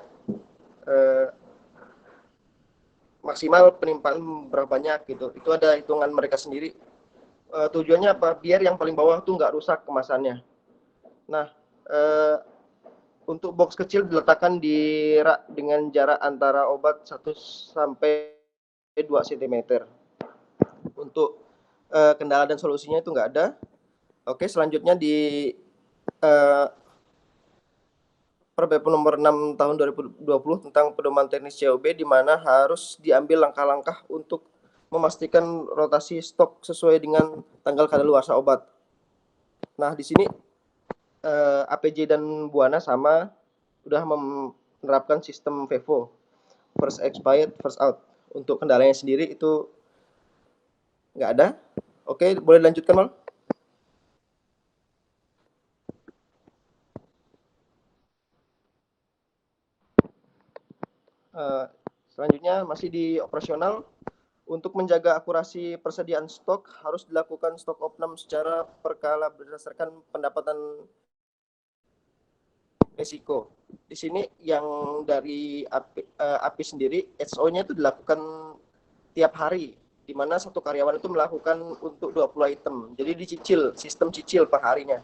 maksimal penyimpanan berapa banyak gitu. Itu ada hitungan mereka sendiri. Tujuannya apa? Biar yang paling bawah tuh nggak rusak kemasannya. Nah, untuk box kecil diletakkan di rak dengan jarak antara obat 1 sampai 2 cm. Untuk kendala dan solusinya itu nggak ada. Oke, selanjutnya di Perbepom nomor 6 tahun 2020 tentang pedoman teknis COB, di mana harus diambil langkah-langkah untuk memastikan rotasi stok sesuai dengan tanggal kadaluarsa obat. Nah, di sini APJ dan Buana sama sudah menerapkan sistem FIFO, first expired, first out. Untuk kendalanya sendiri itu nggak ada. Oke, boleh dilanjutkan, Mal? Selanjutnya masih di operasional. Untuk menjaga akurasi persediaan stok harus dilakukan stok opnam secara berkala berdasarkan pendapatan risiko. Di sini yang dari API sendiri, SO-nya itu dilakukan tiap hari, di mana satu karyawan itu melakukan untuk 20 item. Jadi dicicil, sistem cicil per harinya.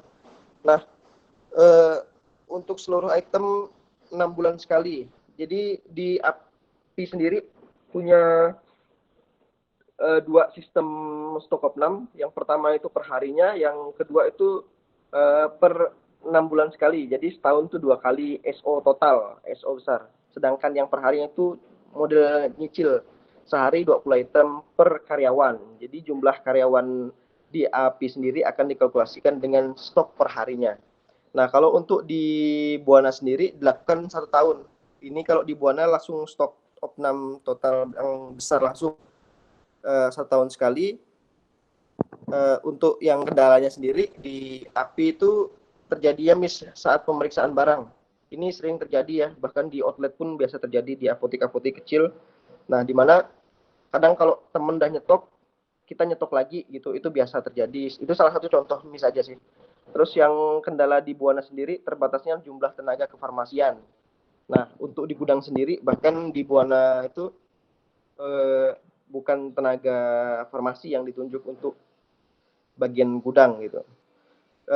Nah, untuk seluruh item 6 bulan sekali. Jadi di API sendiri punya dua sistem stok opnam. Yang pertama itu per harinya, yang kedua itu per 6 bulan sekali. Jadi setahun tuh 2 kali SO total, SO besar. Sedangkan yang per harinya itu model nyicil. Sehari 20 item per karyawan. Jadi jumlah karyawan di API sendiri akan dikalkulasikan dengan stok per harinya. Nah, kalau untuk di Buana sendiri dilakukan 1 tahun. Ini kalau di Buana langsung stok opnam total yang besar langsung 1 tahun sekali. Untuk yang kendalanya sendiri di API itu terjadinya miss saat pemeriksaan barang. Ini sering terjadi ya, bahkan di outlet pun biasa terjadi di apotek-apotek kecil. Nah, di mana kadang kalau temen udah nyetok, kita nyetok lagi gitu, itu biasa terjadi. Itu salah satu contoh miss aja sih. Terus yang kendala di Buana sendiri terbatasnya jumlah tenaga kefarmasian. Nah, untuk di gudang sendiri, bahkan di Buana itu bukan tenaga farmasi yang ditunjuk untuk bagian gudang gitu.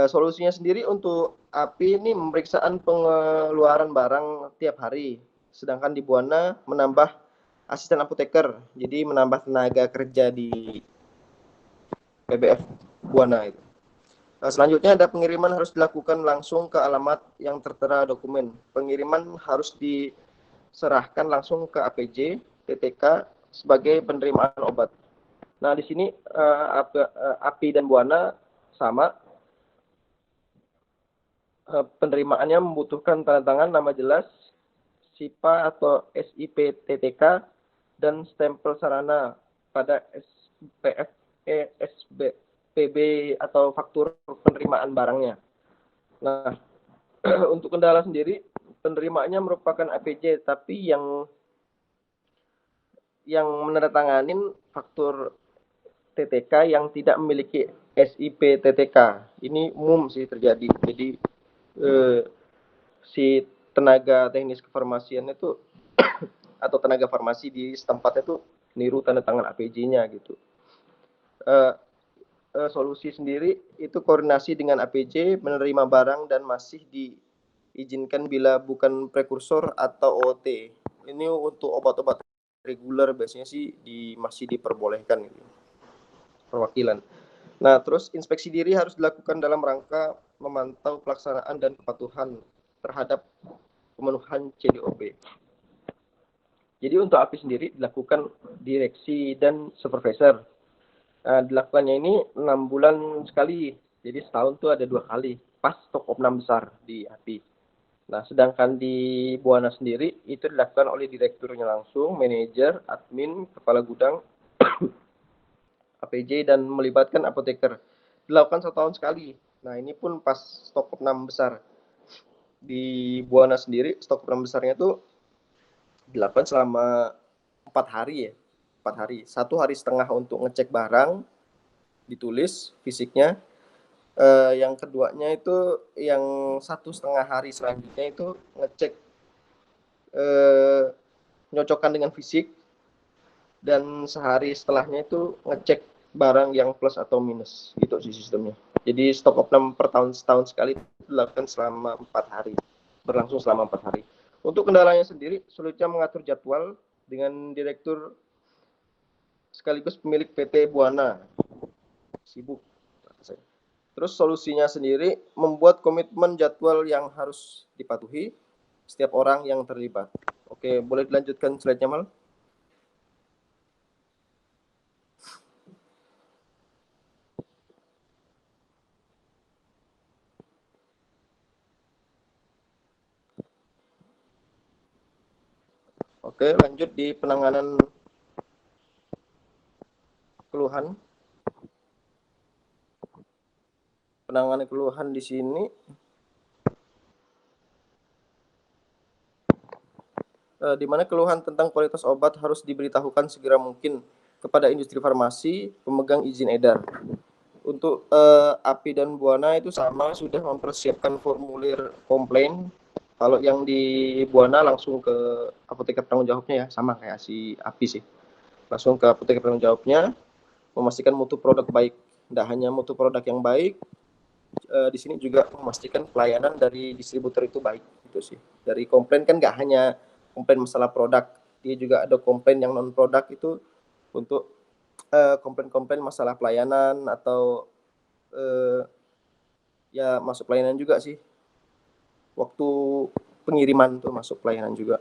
Solusinya sendiri untuk API ini pemeriksaan pengeluaran barang tiap hari. Sedangkan di Buana menambah asisten apoteker, jadi menambah tenaga kerja di PBF Buana itu. Selanjutnya ada pengiriman harus dilakukan langsung ke alamat yang tertera dokumen. Pengiriman harus diserahkan langsung ke APJ, TTK sebagai penerimaan obat. Nah, di sini API dan Buana sama. Penerimaannya membutuhkan tanda tangan, nama jelas, SIPA atau SIP TTK, dan stempel sarana pada SPF, PB atau faktur penerimaan barangnya. Nah, untuk kendala sendiri, penerimaannya merupakan APJ, tapi yang menandatanganin faktur TTK yang tidak memiliki SIP TTK. Ini umum sih terjadi. Jadi si tenaga teknis kefarmasian itu atau tenaga farmasi di setempatnya itu niru tanda tangan APJ-nya gitu. Solusi sendiri itu koordinasi dengan APJ, menerima barang dan masih diizinkan bila bukan prekursor atau OT. Ini untuk obat-obat reguler biasanya sih masih diperbolehkan gitu. Perwakilan. Nah, terus inspeksi diri harus dilakukan dalam rangka memantau pelaksanaan dan kepatuhan terhadap pemenuhan CDOB. Jadi untuk API sendiri dilakukan direksi dan supervisor. Dilakukannya ini 6 bulan sekali. Jadi setahun tuh ada 2 kali. Pas stok opnam besar di API. Nah, sedangkan di Buana sendiri itu dilakukan oleh direkturnya langsung, manajer, admin, kepala gudang, APJ, dan melibatkan apoteker. Dilakukan 1 tahun sekali. Nah, ini pun pas stok opnam besar. Di Buana sendiri stok opnam besarnya itu dilakukan selama 4 hari ya. 4 hari. 1 hari setengah untuk ngecek barang, ditulis fisiknya. Yang keduanya itu yang 1,5 hari selanjutnya itu ngecek nyocokkan dengan fisik, dan sehari setelahnya itu ngecek barang yang plus atau minus gitu sih sistemnya. Jadi stok opnam per tahun setahun sekali dilakukan selama 4 hari, berlangsung selama 4 hari. Untuk kendalanya sendiri, sulitnya mengatur jadwal dengan direktur sekaligus pemilik PT Buana, sibuk. Terus solusinya sendiri membuat komitmen jadwal yang harus dipatuhi setiap orang yang terlibat. Oke, boleh dilanjutkan slide-nya, Mal? Oke, lanjut di penanganan keluhan. Penanganan keluhan di sini di mana keluhan tentang kualitas obat harus diberitahukan segera mungkin kepada industri farmasi pemegang izin edar. Untuk API dan Buana itu sama, sudah mempersiapkan formulir komplain. Kalau yang di Buana langsung ke apoteker penanggung jawabnya ya, sama kayak si API sih. Langsung ke apoteker penanggung jawabnya, memastikan mutu produk baik. Tidak hanya mutu produk yang baik, di sini juga memastikan pelayanan dari distributor itu baik gitu sih. Dari komplain kan nggak hanya komplain masalah produk, dia juga ada komplain yang non produk itu untuk komplain-komplain masalah pelayanan atau ya masuk pelayanan juga sih. waktu pengiriman tuh masuk pelayanan juga.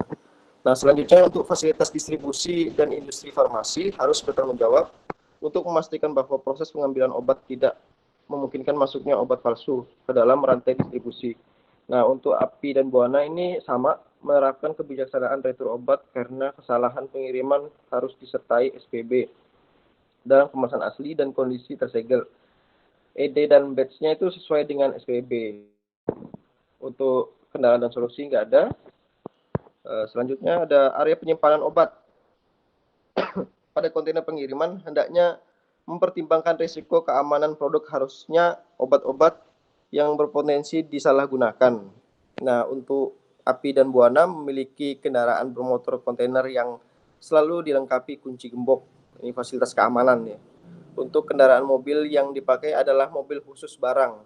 Nah, selanjutnya untuk fasilitas distribusi dan industri farmasi harus bertanggung jawab untuk memastikan bahwa proses pengambilan obat tidak memungkinkan masuknya obat palsu ke dalam rantai distribusi. Nah, untuk API dan Buana ini sama menerapkan kebijaksanaan retur obat karena kesalahan pengiriman harus disertai SPB dalam kemasan asli dan kondisi tersegel. ED dan batch-nya itu sesuai dengan SPB. Untuk kendala dan solusi nggak ada. Selanjutnya ada area penyimpanan obat. Pada kontainer pengiriman hendaknya mempertimbangkan risiko keamanan produk, harusnya obat-obat yang berpotensi disalahgunakan. Nah, untuk API dan Buana memiliki kendaraan bermotor kontainer yang selalu dilengkapi kunci gembok. Ini fasilitas keamanan ya. Untuk kendaraan mobil yang dipakai adalah mobil khusus barang.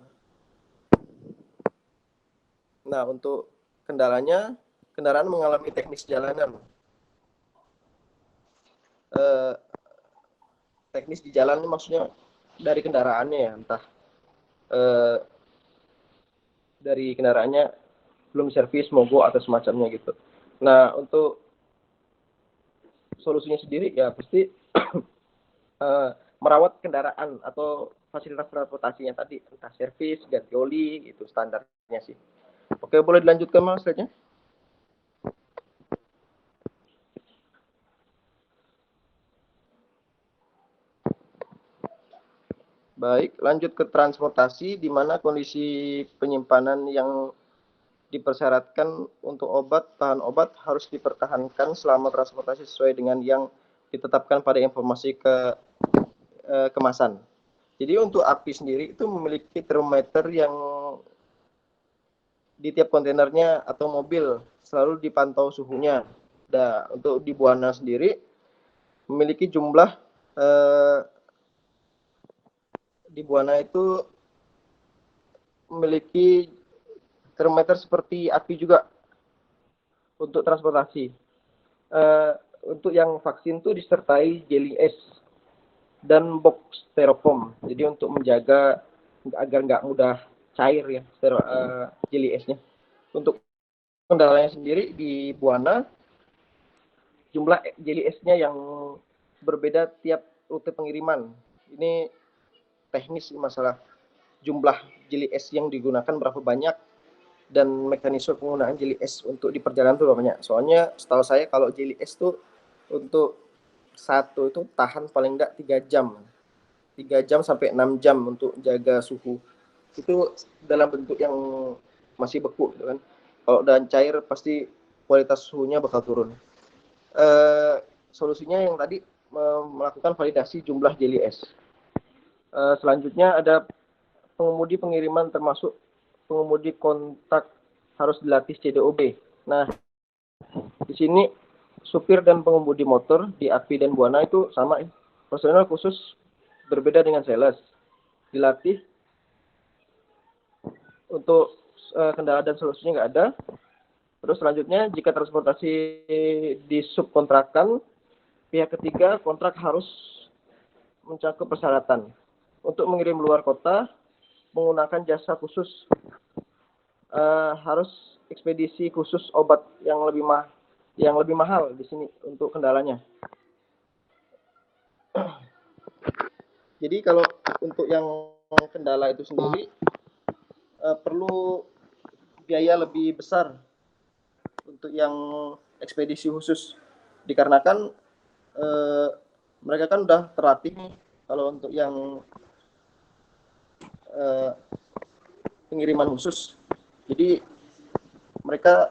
Nah, untuk kendalanya, kendaraan mengalami teknis jalanan. Teknis di jalan ini maksudnya dari kendaraannya ya, entah dari kendaraannya belum servis, mogok atau semacamnya gitu. Nah, untuk solusinya sendiri ya pasti merawat kendaraan atau fasilitas transportasinya tadi, entah servis, ganti oli, itu standarnya sih. Oke, boleh dilanjutkan Mas slide-nya? Baik, lanjut ke transportasi, di mana kondisi penyimpanan yang dipersyaratkan untuk bahan obat harus dipertahankan selama transportasi sesuai dengan yang ditetapkan pada informasi kemasan. Jadi untuk API sendiri itu memiliki termometer yang di tiap kontainernya atau mobil selalu dipantau suhunya. Nah, untuk di Buana sendiri memiliki jumlah di Buana itu memiliki termometer seperti API juga untuk transportasi. Untuk yang vaksin itu disertai jelly S dan box styrofoam. Jadi untuk menjaga agar nggak mudah cair ya jelly S-nya. Untuk kendalanya sendiri di Buana, jumlah jelly S-nya yang berbeda tiap rute pengiriman. Ini teknis masalah jumlah jelly S yang digunakan berapa banyak dan mekanisme penggunaan jelly S untuk di perjalanan itu berapa banyak. Soalnya setahu saya kalau jelly S itu untuk satu itu tahan paling enggak 3 jam. 3 jam sampai 6 jam untuk jaga suhu. Itu dalam bentuk yang masih beku gitu kan. Kalau udah cair pasti kualitas suhunya bakal turun. Solusinya yang tadi melakukan validasi jumlah jelly S. Selanjutnya ada pengemudi pengiriman termasuk pengemudi kontak harus dilatih CDOB. Nah, di sini supir dan pengemudi motor di API dan Buana itu sama. Personel khusus berbeda dengan sales. Dilatih untuk kendala dan solusinya nggak ada. Terus selanjutnya jika transportasi disubkontrakkan, pihak ketiga kontrak harus mencakup persyaratan. Untuk mengirim luar kota menggunakan jasa khusus, harus ekspedisi khusus obat yang lebih mahal di sini untuk kendalanya. Jadi kalau untuk yang kendala itu sendiri perlu biaya lebih besar untuk yang ekspedisi khusus, dikarenakan mereka kan udah terlatih nih. Kalau untuk yang pengiriman khusus, jadi mereka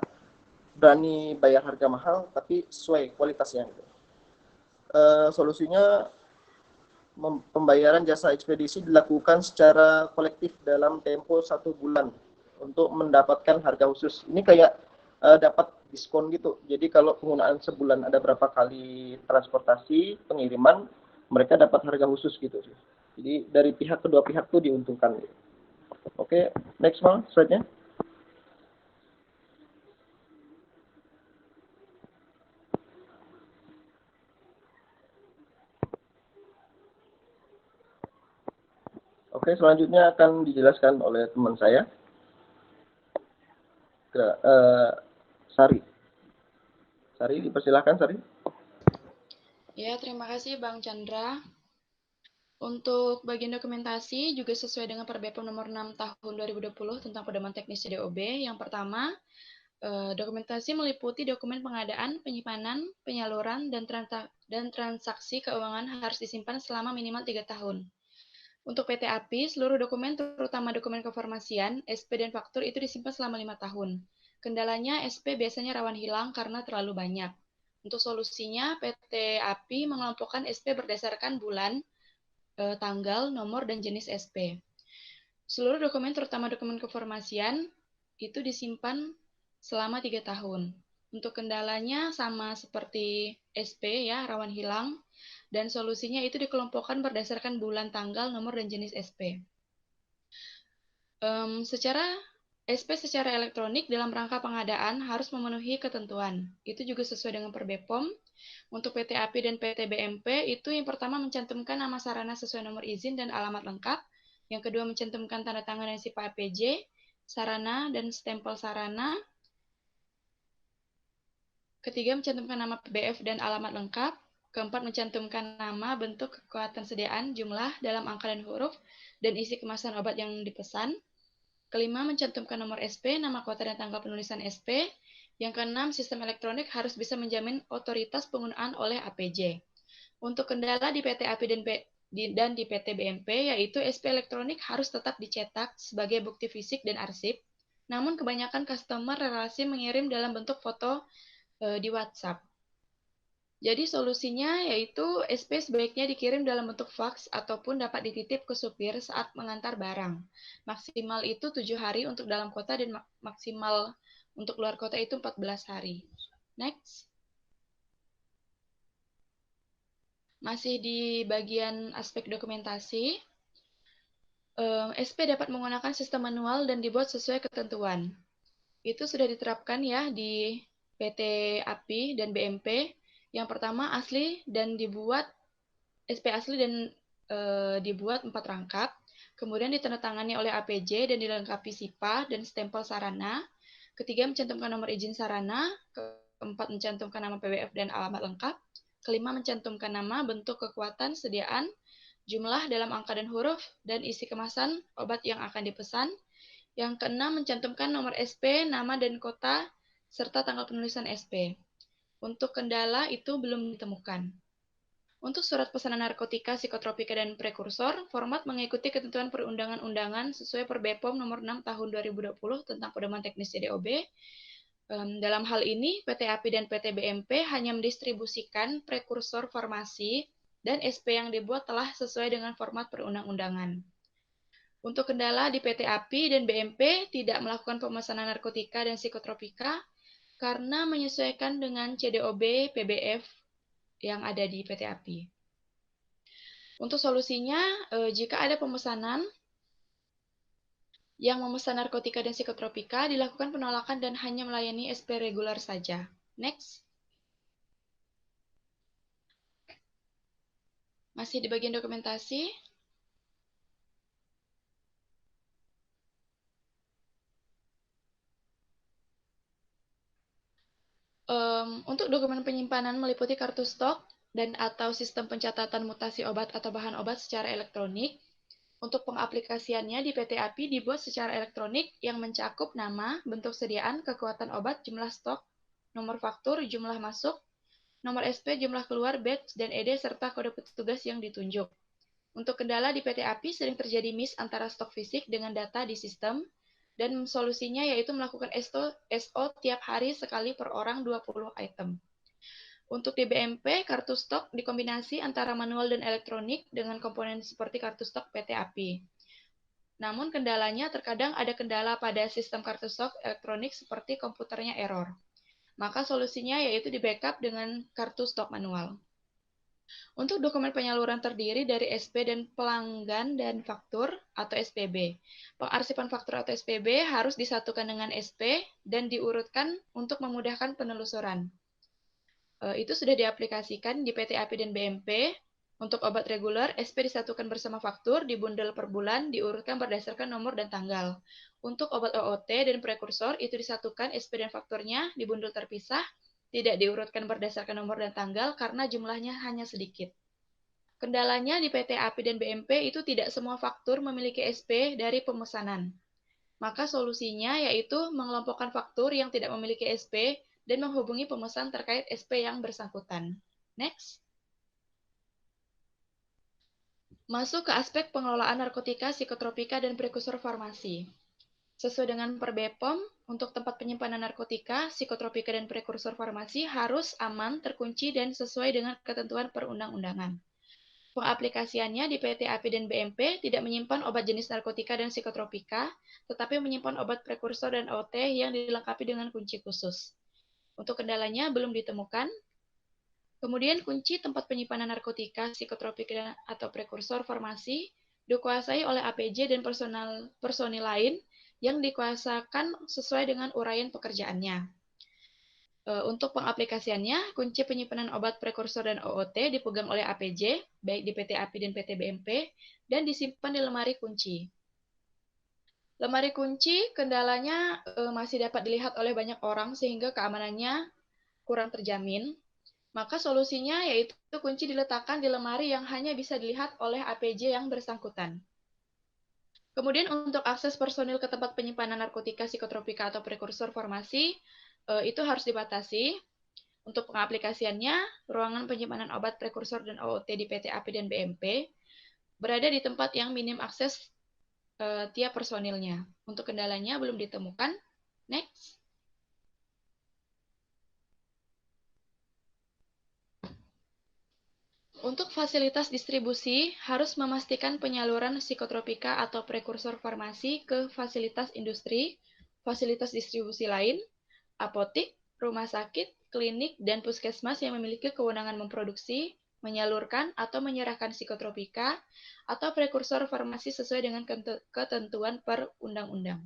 berani bayar harga mahal tapi sesuai kualitasnya. Solusinya pembayaran jasa ekspedisi dilakukan secara kolektif dalam tempo 1 bulan untuk mendapatkan harga khusus. Ini kayak dapat diskon gitu. Jadi kalau penggunaan sebulan ada berapa kali transportasi pengiriman, mereka dapat harga khusus gitu. Jadi dari kedua pihak tuh diuntungkan. Oke, next Mal, slide-nya. Oke, selanjutnya akan dijelaskan oleh teman saya. Sari. Sari, dipersilakan Sari. Ya, terima kasih Bang Chandra. Untuk bagian dokumentasi juga sesuai dengan Perbepom nomor 6 tahun 2020 tentang pedoman teknis CDOB. Yang pertama, dokumentasi meliputi dokumen pengadaan, penyimpanan, penyaluran, dan transaksi keuangan harus disimpan selama minimal 3 tahun. Untuk PT API, seluruh dokumen, terutama dokumen kefarmasian, SP, dan faktur itu disimpan selama 5 tahun. Kendalanya, SP biasanya rawan hilang karena terlalu banyak. Untuk solusinya, PT API mengelompokkan SP berdasarkan bulan, tanggal, nomor, dan jenis SP. Seluruh dokumen, terutama dokumen kefarmasian, itu disimpan selama 3 tahun. Untuk kendalanya sama seperti SP ya, rawan hilang, dan solusinya itu dikelompokkan berdasarkan bulan, tanggal, nomor, dan jenis SP. SP secara elektronik dalam rangka pengadaan harus memenuhi ketentuan. Itu juga sesuai dengan Perbepom. Untuk PT API dan PT BMP itu yang pertama mencantumkan nama sarana sesuai nomor izin dan alamat lengkap. Yang kedua mencantumkan tanda tangan dan SIPA APJ, sarana dan stempel sarana. Ketiga mencantumkan nama PBF dan alamat lengkap. Keempat mencantumkan nama, bentuk, kekuatan sediaan, jumlah dalam angka dan huruf, dan isi kemasan obat yang dipesan. Kelima, mencantumkan nomor SP, nama kuota dan tanggal penulisan SP. Yang keenam, sistem elektronik harus bisa menjamin otoritas penggunaan oleh APJ. Untuk kendala di PT API dan di PT BMP, yaitu SP elektronik harus tetap dicetak sebagai bukti fisik dan arsip. Namun kebanyakan customer relasi mengirim dalam bentuk foto di WhatsApp. Jadi solusinya yaitu SP sebaiknya dikirim dalam bentuk fax ataupun dapat dititip ke supir saat mengantar barang. Maksimal itu 7 hari untuk dalam kota dan maksimal untuk luar kota itu 14 hari. Next. Masih di bagian aspek dokumentasi. SP dapat menggunakan sistem manual dan dibuat sesuai ketentuan. Itu sudah diterapkan ya di PT API dan BMP. Yang pertama asli dan dibuat SP asli dan dibuat 4 rangkap, kemudian ditandatangani oleh APJ dan dilengkapi SIPA dan stempel sarana. Ketiga mencantumkan nomor izin sarana, keempat mencantumkan nama PBF dan alamat lengkap, kelima mencantumkan nama, bentuk, kekuatan, sediaan, jumlah dalam angka dan huruf, dan isi kemasan obat yang akan dipesan. Yang keenam mencantumkan nomor SP, nama dan kota, serta tanggal penulisan SP. Untuk kendala itu belum ditemukan. Untuk surat pesanan narkotika, psikotropika, dan prekursor, format mengikuti ketentuan perundangan-undangan sesuai Perbepom nomor 6 tahun 2020 tentang pedoman teknis CDOB. Dalam hal ini, PT API dan PT BMP hanya mendistribusikan prekursor farmasi dan SP yang dibuat telah sesuai dengan format perundang-undangan. Untuk kendala di PT API dan BMP tidak melakukan pemesanan narkotika dan psikotropika karena menyesuaikan dengan CDOB PBF yang ada di PT API. Untuk solusinya, jika ada pemesanan yang memesan narkotika dan psikotropika, dilakukan penolakan dan hanya melayani SP reguler saja. Next. Masih di bagian dokumentasi. Untuk dokumen penyimpanan meliputi kartu stok dan atau sistem pencatatan mutasi obat atau bahan obat secara elektronik. Untuk pengaplikasiannya di PT API dibuat secara elektronik yang mencakup nama, bentuk sediaan, kekuatan obat, jumlah stok, nomor faktur, jumlah masuk, nomor SP, jumlah keluar, batch, dan ED, serta kode petugas yang ditunjuk. Untuk kendala di PT API sering terjadi miss antara stok fisik dengan data di sistem, dan solusinya yaitu melakukan SO tiap hari sekali per orang 20 item. Untuk di BMP, kartu stok dikombinasi antara manual dan elektronik dengan komponen seperti kartu stok PT API. Namun kendalanya terkadang ada kendala pada sistem kartu stok elektronik seperti komputernya error. Maka solusinya yaitu di backup dengan kartu stok manual. Untuk dokumen penyaluran terdiri dari SP dan pelanggan dan faktur atau SPB. Pengarsipan faktur atau SPB harus disatukan dengan SP dan diurutkan untuk memudahkan penelusuran. Itu sudah diaplikasikan di PT API dan BMP. Untuk obat reguler, SP disatukan bersama faktur, dibundel per bulan, diurutkan berdasarkan nomor dan tanggal. Untuk obat OOT dan prekursor, itu disatukan SP dan fakturnya, dibundel terpisah, tidak diurutkan berdasarkan nomor dan tanggal karena jumlahnya hanya sedikit. Kendalanya di PT API dan BMP itu tidak semua faktur memiliki SP dari pemesanan. Maka solusinya yaitu mengelompokkan faktur yang tidak memiliki SP dan menghubungi pemesan terkait SP yang bersangkutan. Next. Masuk ke aspek pengelolaan narkotika, psikotropika, dan prekursor farmasi. Sesuai dengan Per BPOM, untuk tempat penyimpanan narkotika, psikotropika, dan prekursor farmasi harus aman, terkunci, dan sesuai dengan ketentuan perundang-undangan. Pengaplikasiannya di PT API dan BMP tidak menyimpan obat jenis narkotika dan psikotropika, tetapi menyimpan obat prekursor dan OT yang dilengkapi dengan kunci khusus. Untuk kendalanya belum ditemukan. Kemudian kunci tempat penyimpanan narkotika, psikotropika, atau prekursor farmasi dikuasai oleh APJ dan personil lain yang dikuasakan sesuai dengan uraian pekerjaannya. Untuk pengaplikasiannya, kunci penyimpanan obat prekursor dan OOT dipegang oleh APJ, baik di PT API dan PT BMP, dan disimpan di lemari kunci. Lemari kunci kendalanya masih dapat dilihat oleh banyak orang sehingga keamanannya kurang terjamin. Maka solusinya yaitu kunci diletakkan di lemari yang hanya bisa dilihat oleh APJ yang bersangkutan. Kemudian untuk akses personil ke tempat penyimpanan narkotika, psikotropika, atau prekursor farmasi, itu harus dibatasi. Untuk pengaplikasiannya, ruangan penyimpanan obat prekursor dan OOT di PT API dan BMP berada di tempat yang minim akses tiap personilnya. Untuk kendalanya belum ditemukan. Next. Untuk fasilitas distribusi, harus memastikan penyaluran psikotropika atau prekursor farmasi ke fasilitas industri, fasilitas distribusi lain, apotik, rumah sakit, klinik, dan puskesmas yang memiliki kewenangan memproduksi, menyalurkan, atau menyerahkan psikotropika atau prekursor farmasi sesuai dengan ketentuan perundang-undang.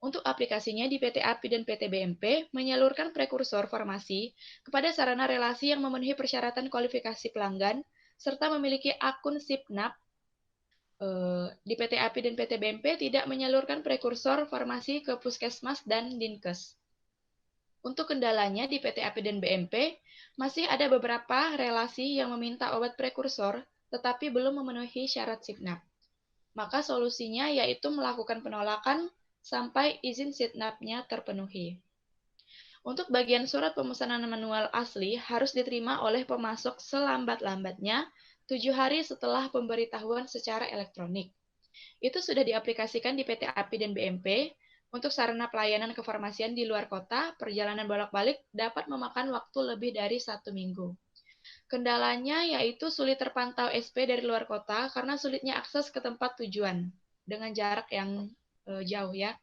Untuk aplikasinya di PT API dan PT BMP menyalurkan prekursor farmasi kepada sarana relasi yang memenuhi persyaratan kualifikasi pelanggan serta memiliki akun SIPNAP. Di PT API dan PT BMP tidak menyalurkan prekursor farmasi ke puskesmas dan dinkes. Untuk kendalanya di PT API dan BMP masih ada beberapa relasi yang meminta obat prekursor tetapi belum memenuhi syarat SIPNAP. Maka solusinya yaitu melakukan penolakan sampai izin SIPNAP-nya terpenuhi. Untuk bagian surat pemesanan manual asli harus diterima oleh pemasok selambat-lambatnya 7 hari setelah pemberitahuan secara elektronik. Itu sudah diaplikasikan di PT API dan BMP. Untuk sarana pelayanan kefarmasian di luar kota, perjalanan bolak-balik dapat memakan waktu lebih dari 1 minggu. Kendalanya yaitu sulit terpantau SP dari luar kota karena sulitnya akses ke tempat tujuan dengan jarak yang jauh ya.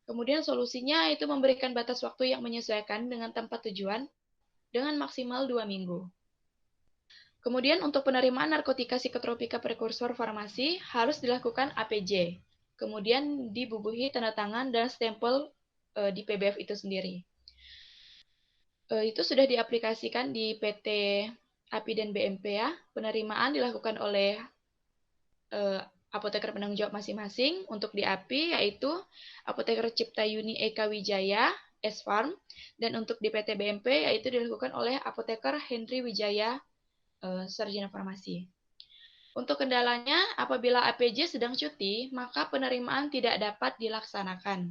Kemudian solusinya itu memberikan batas waktu yang menyesuaikan dengan tempat tujuan dengan maksimal 2 minggu. Kemudian untuk penerimaan narkotika psikotropika prekursor farmasi harus dilakukan APJ. Kemudian dibubuhi tanda tangan dan stempel di PBF itu sendiri. Itu sudah diaplikasikan di PT API dan BMP ya. Penerimaan dilakukan oleh apoteker penanggung jawab masing-masing. Untuk di API yaitu Apoteker Cipta Yuni Eka Wijaya, S-Farm, dan untuk di PT BMP yaitu dilakukan oleh Apoteker Henry Wijaya, Sarjana Farmasi. Untuk kendalanya, apabila APJ sedang cuti, maka penerimaan tidak dapat dilaksanakan.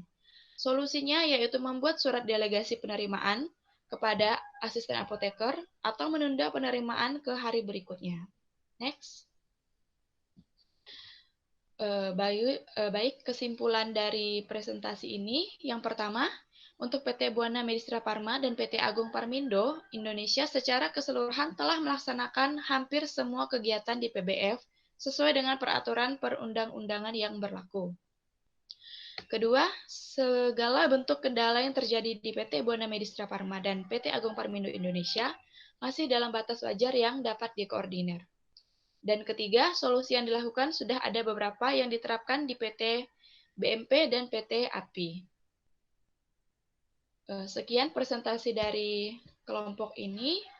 Solusinya yaitu membuat surat delegasi penerimaan kepada asisten apoteker atau menunda penerimaan ke hari berikutnya. Next. Baik, kesimpulan dari presentasi ini. Yang pertama, untuk PT Buana Medistra Farma dan PT Agung Parmindo, Indonesia secara keseluruhan telah melaksanakan hampir semua kegiatan di PBF sesuai dengan peraturan perundang-undangan yang berlaku. Kedua, segala bentuk kendala yang terjadi di PT Buana Medistra Farma dan PT Agung Parmindo Indonesia masih dalam batas wajar yang dapat dikoordinir. Dan ketiga, solusi yang dilakukan sudah ada beberapa yang diterapkan di PT BMP dan PT API. Sekian presentasi dari kelompok ini.